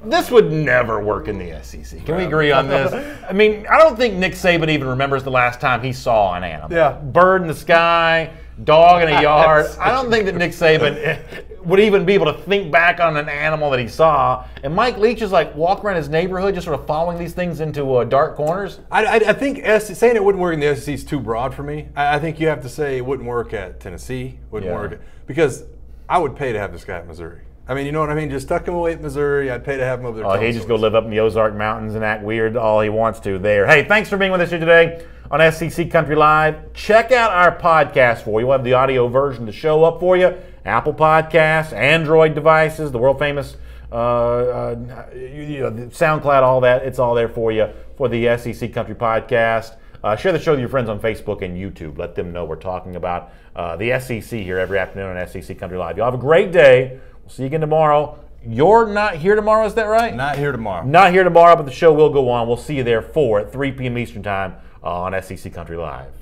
This would never work in the SEC. Can we agree on this? I mean, I don't think Nick Saban even remembers the last time he saw an animal. Yeah. Bird in the sky, dog in a yard. I don't think that Nick Saban would even be able to think back on an animal that he saw. And Mike Leach is like walking around his neighborhood just sort of following these things into dark corners. I think saying it wouldn't work in the SEC is too broad for me. I think you have to say it wouldn't work at Tennessee, wouldn't work because I would pay to have this guy at Missouri. I mean, you know what I mean? Just tuck him away at Missouri. I'd pay to have him over there. Oh, he'd just go live up in the Ozark Mountains and act weird all he wants to there. Hey, thanks for being with us here today on SEC Country Live. Check out our podcast for you. We'll have the audio version to show up for you. Apple Podcasts, Android devices, the world famous SoundCloud, all that. It's all there for you for the SEC Country Podcast. Share the show with your friends on Facebook and YouTube. Let them know we're talking about the SEC here every afternoon on SEC Country Live. Y'all have a great day. We'll see you again tomorrow. You're not here tomorrow, is that right? Not here tomorrow. Not here tomorrow, but the show will go on. We'll see you there at 3 p.m. Eastern Time on SEC Country Live.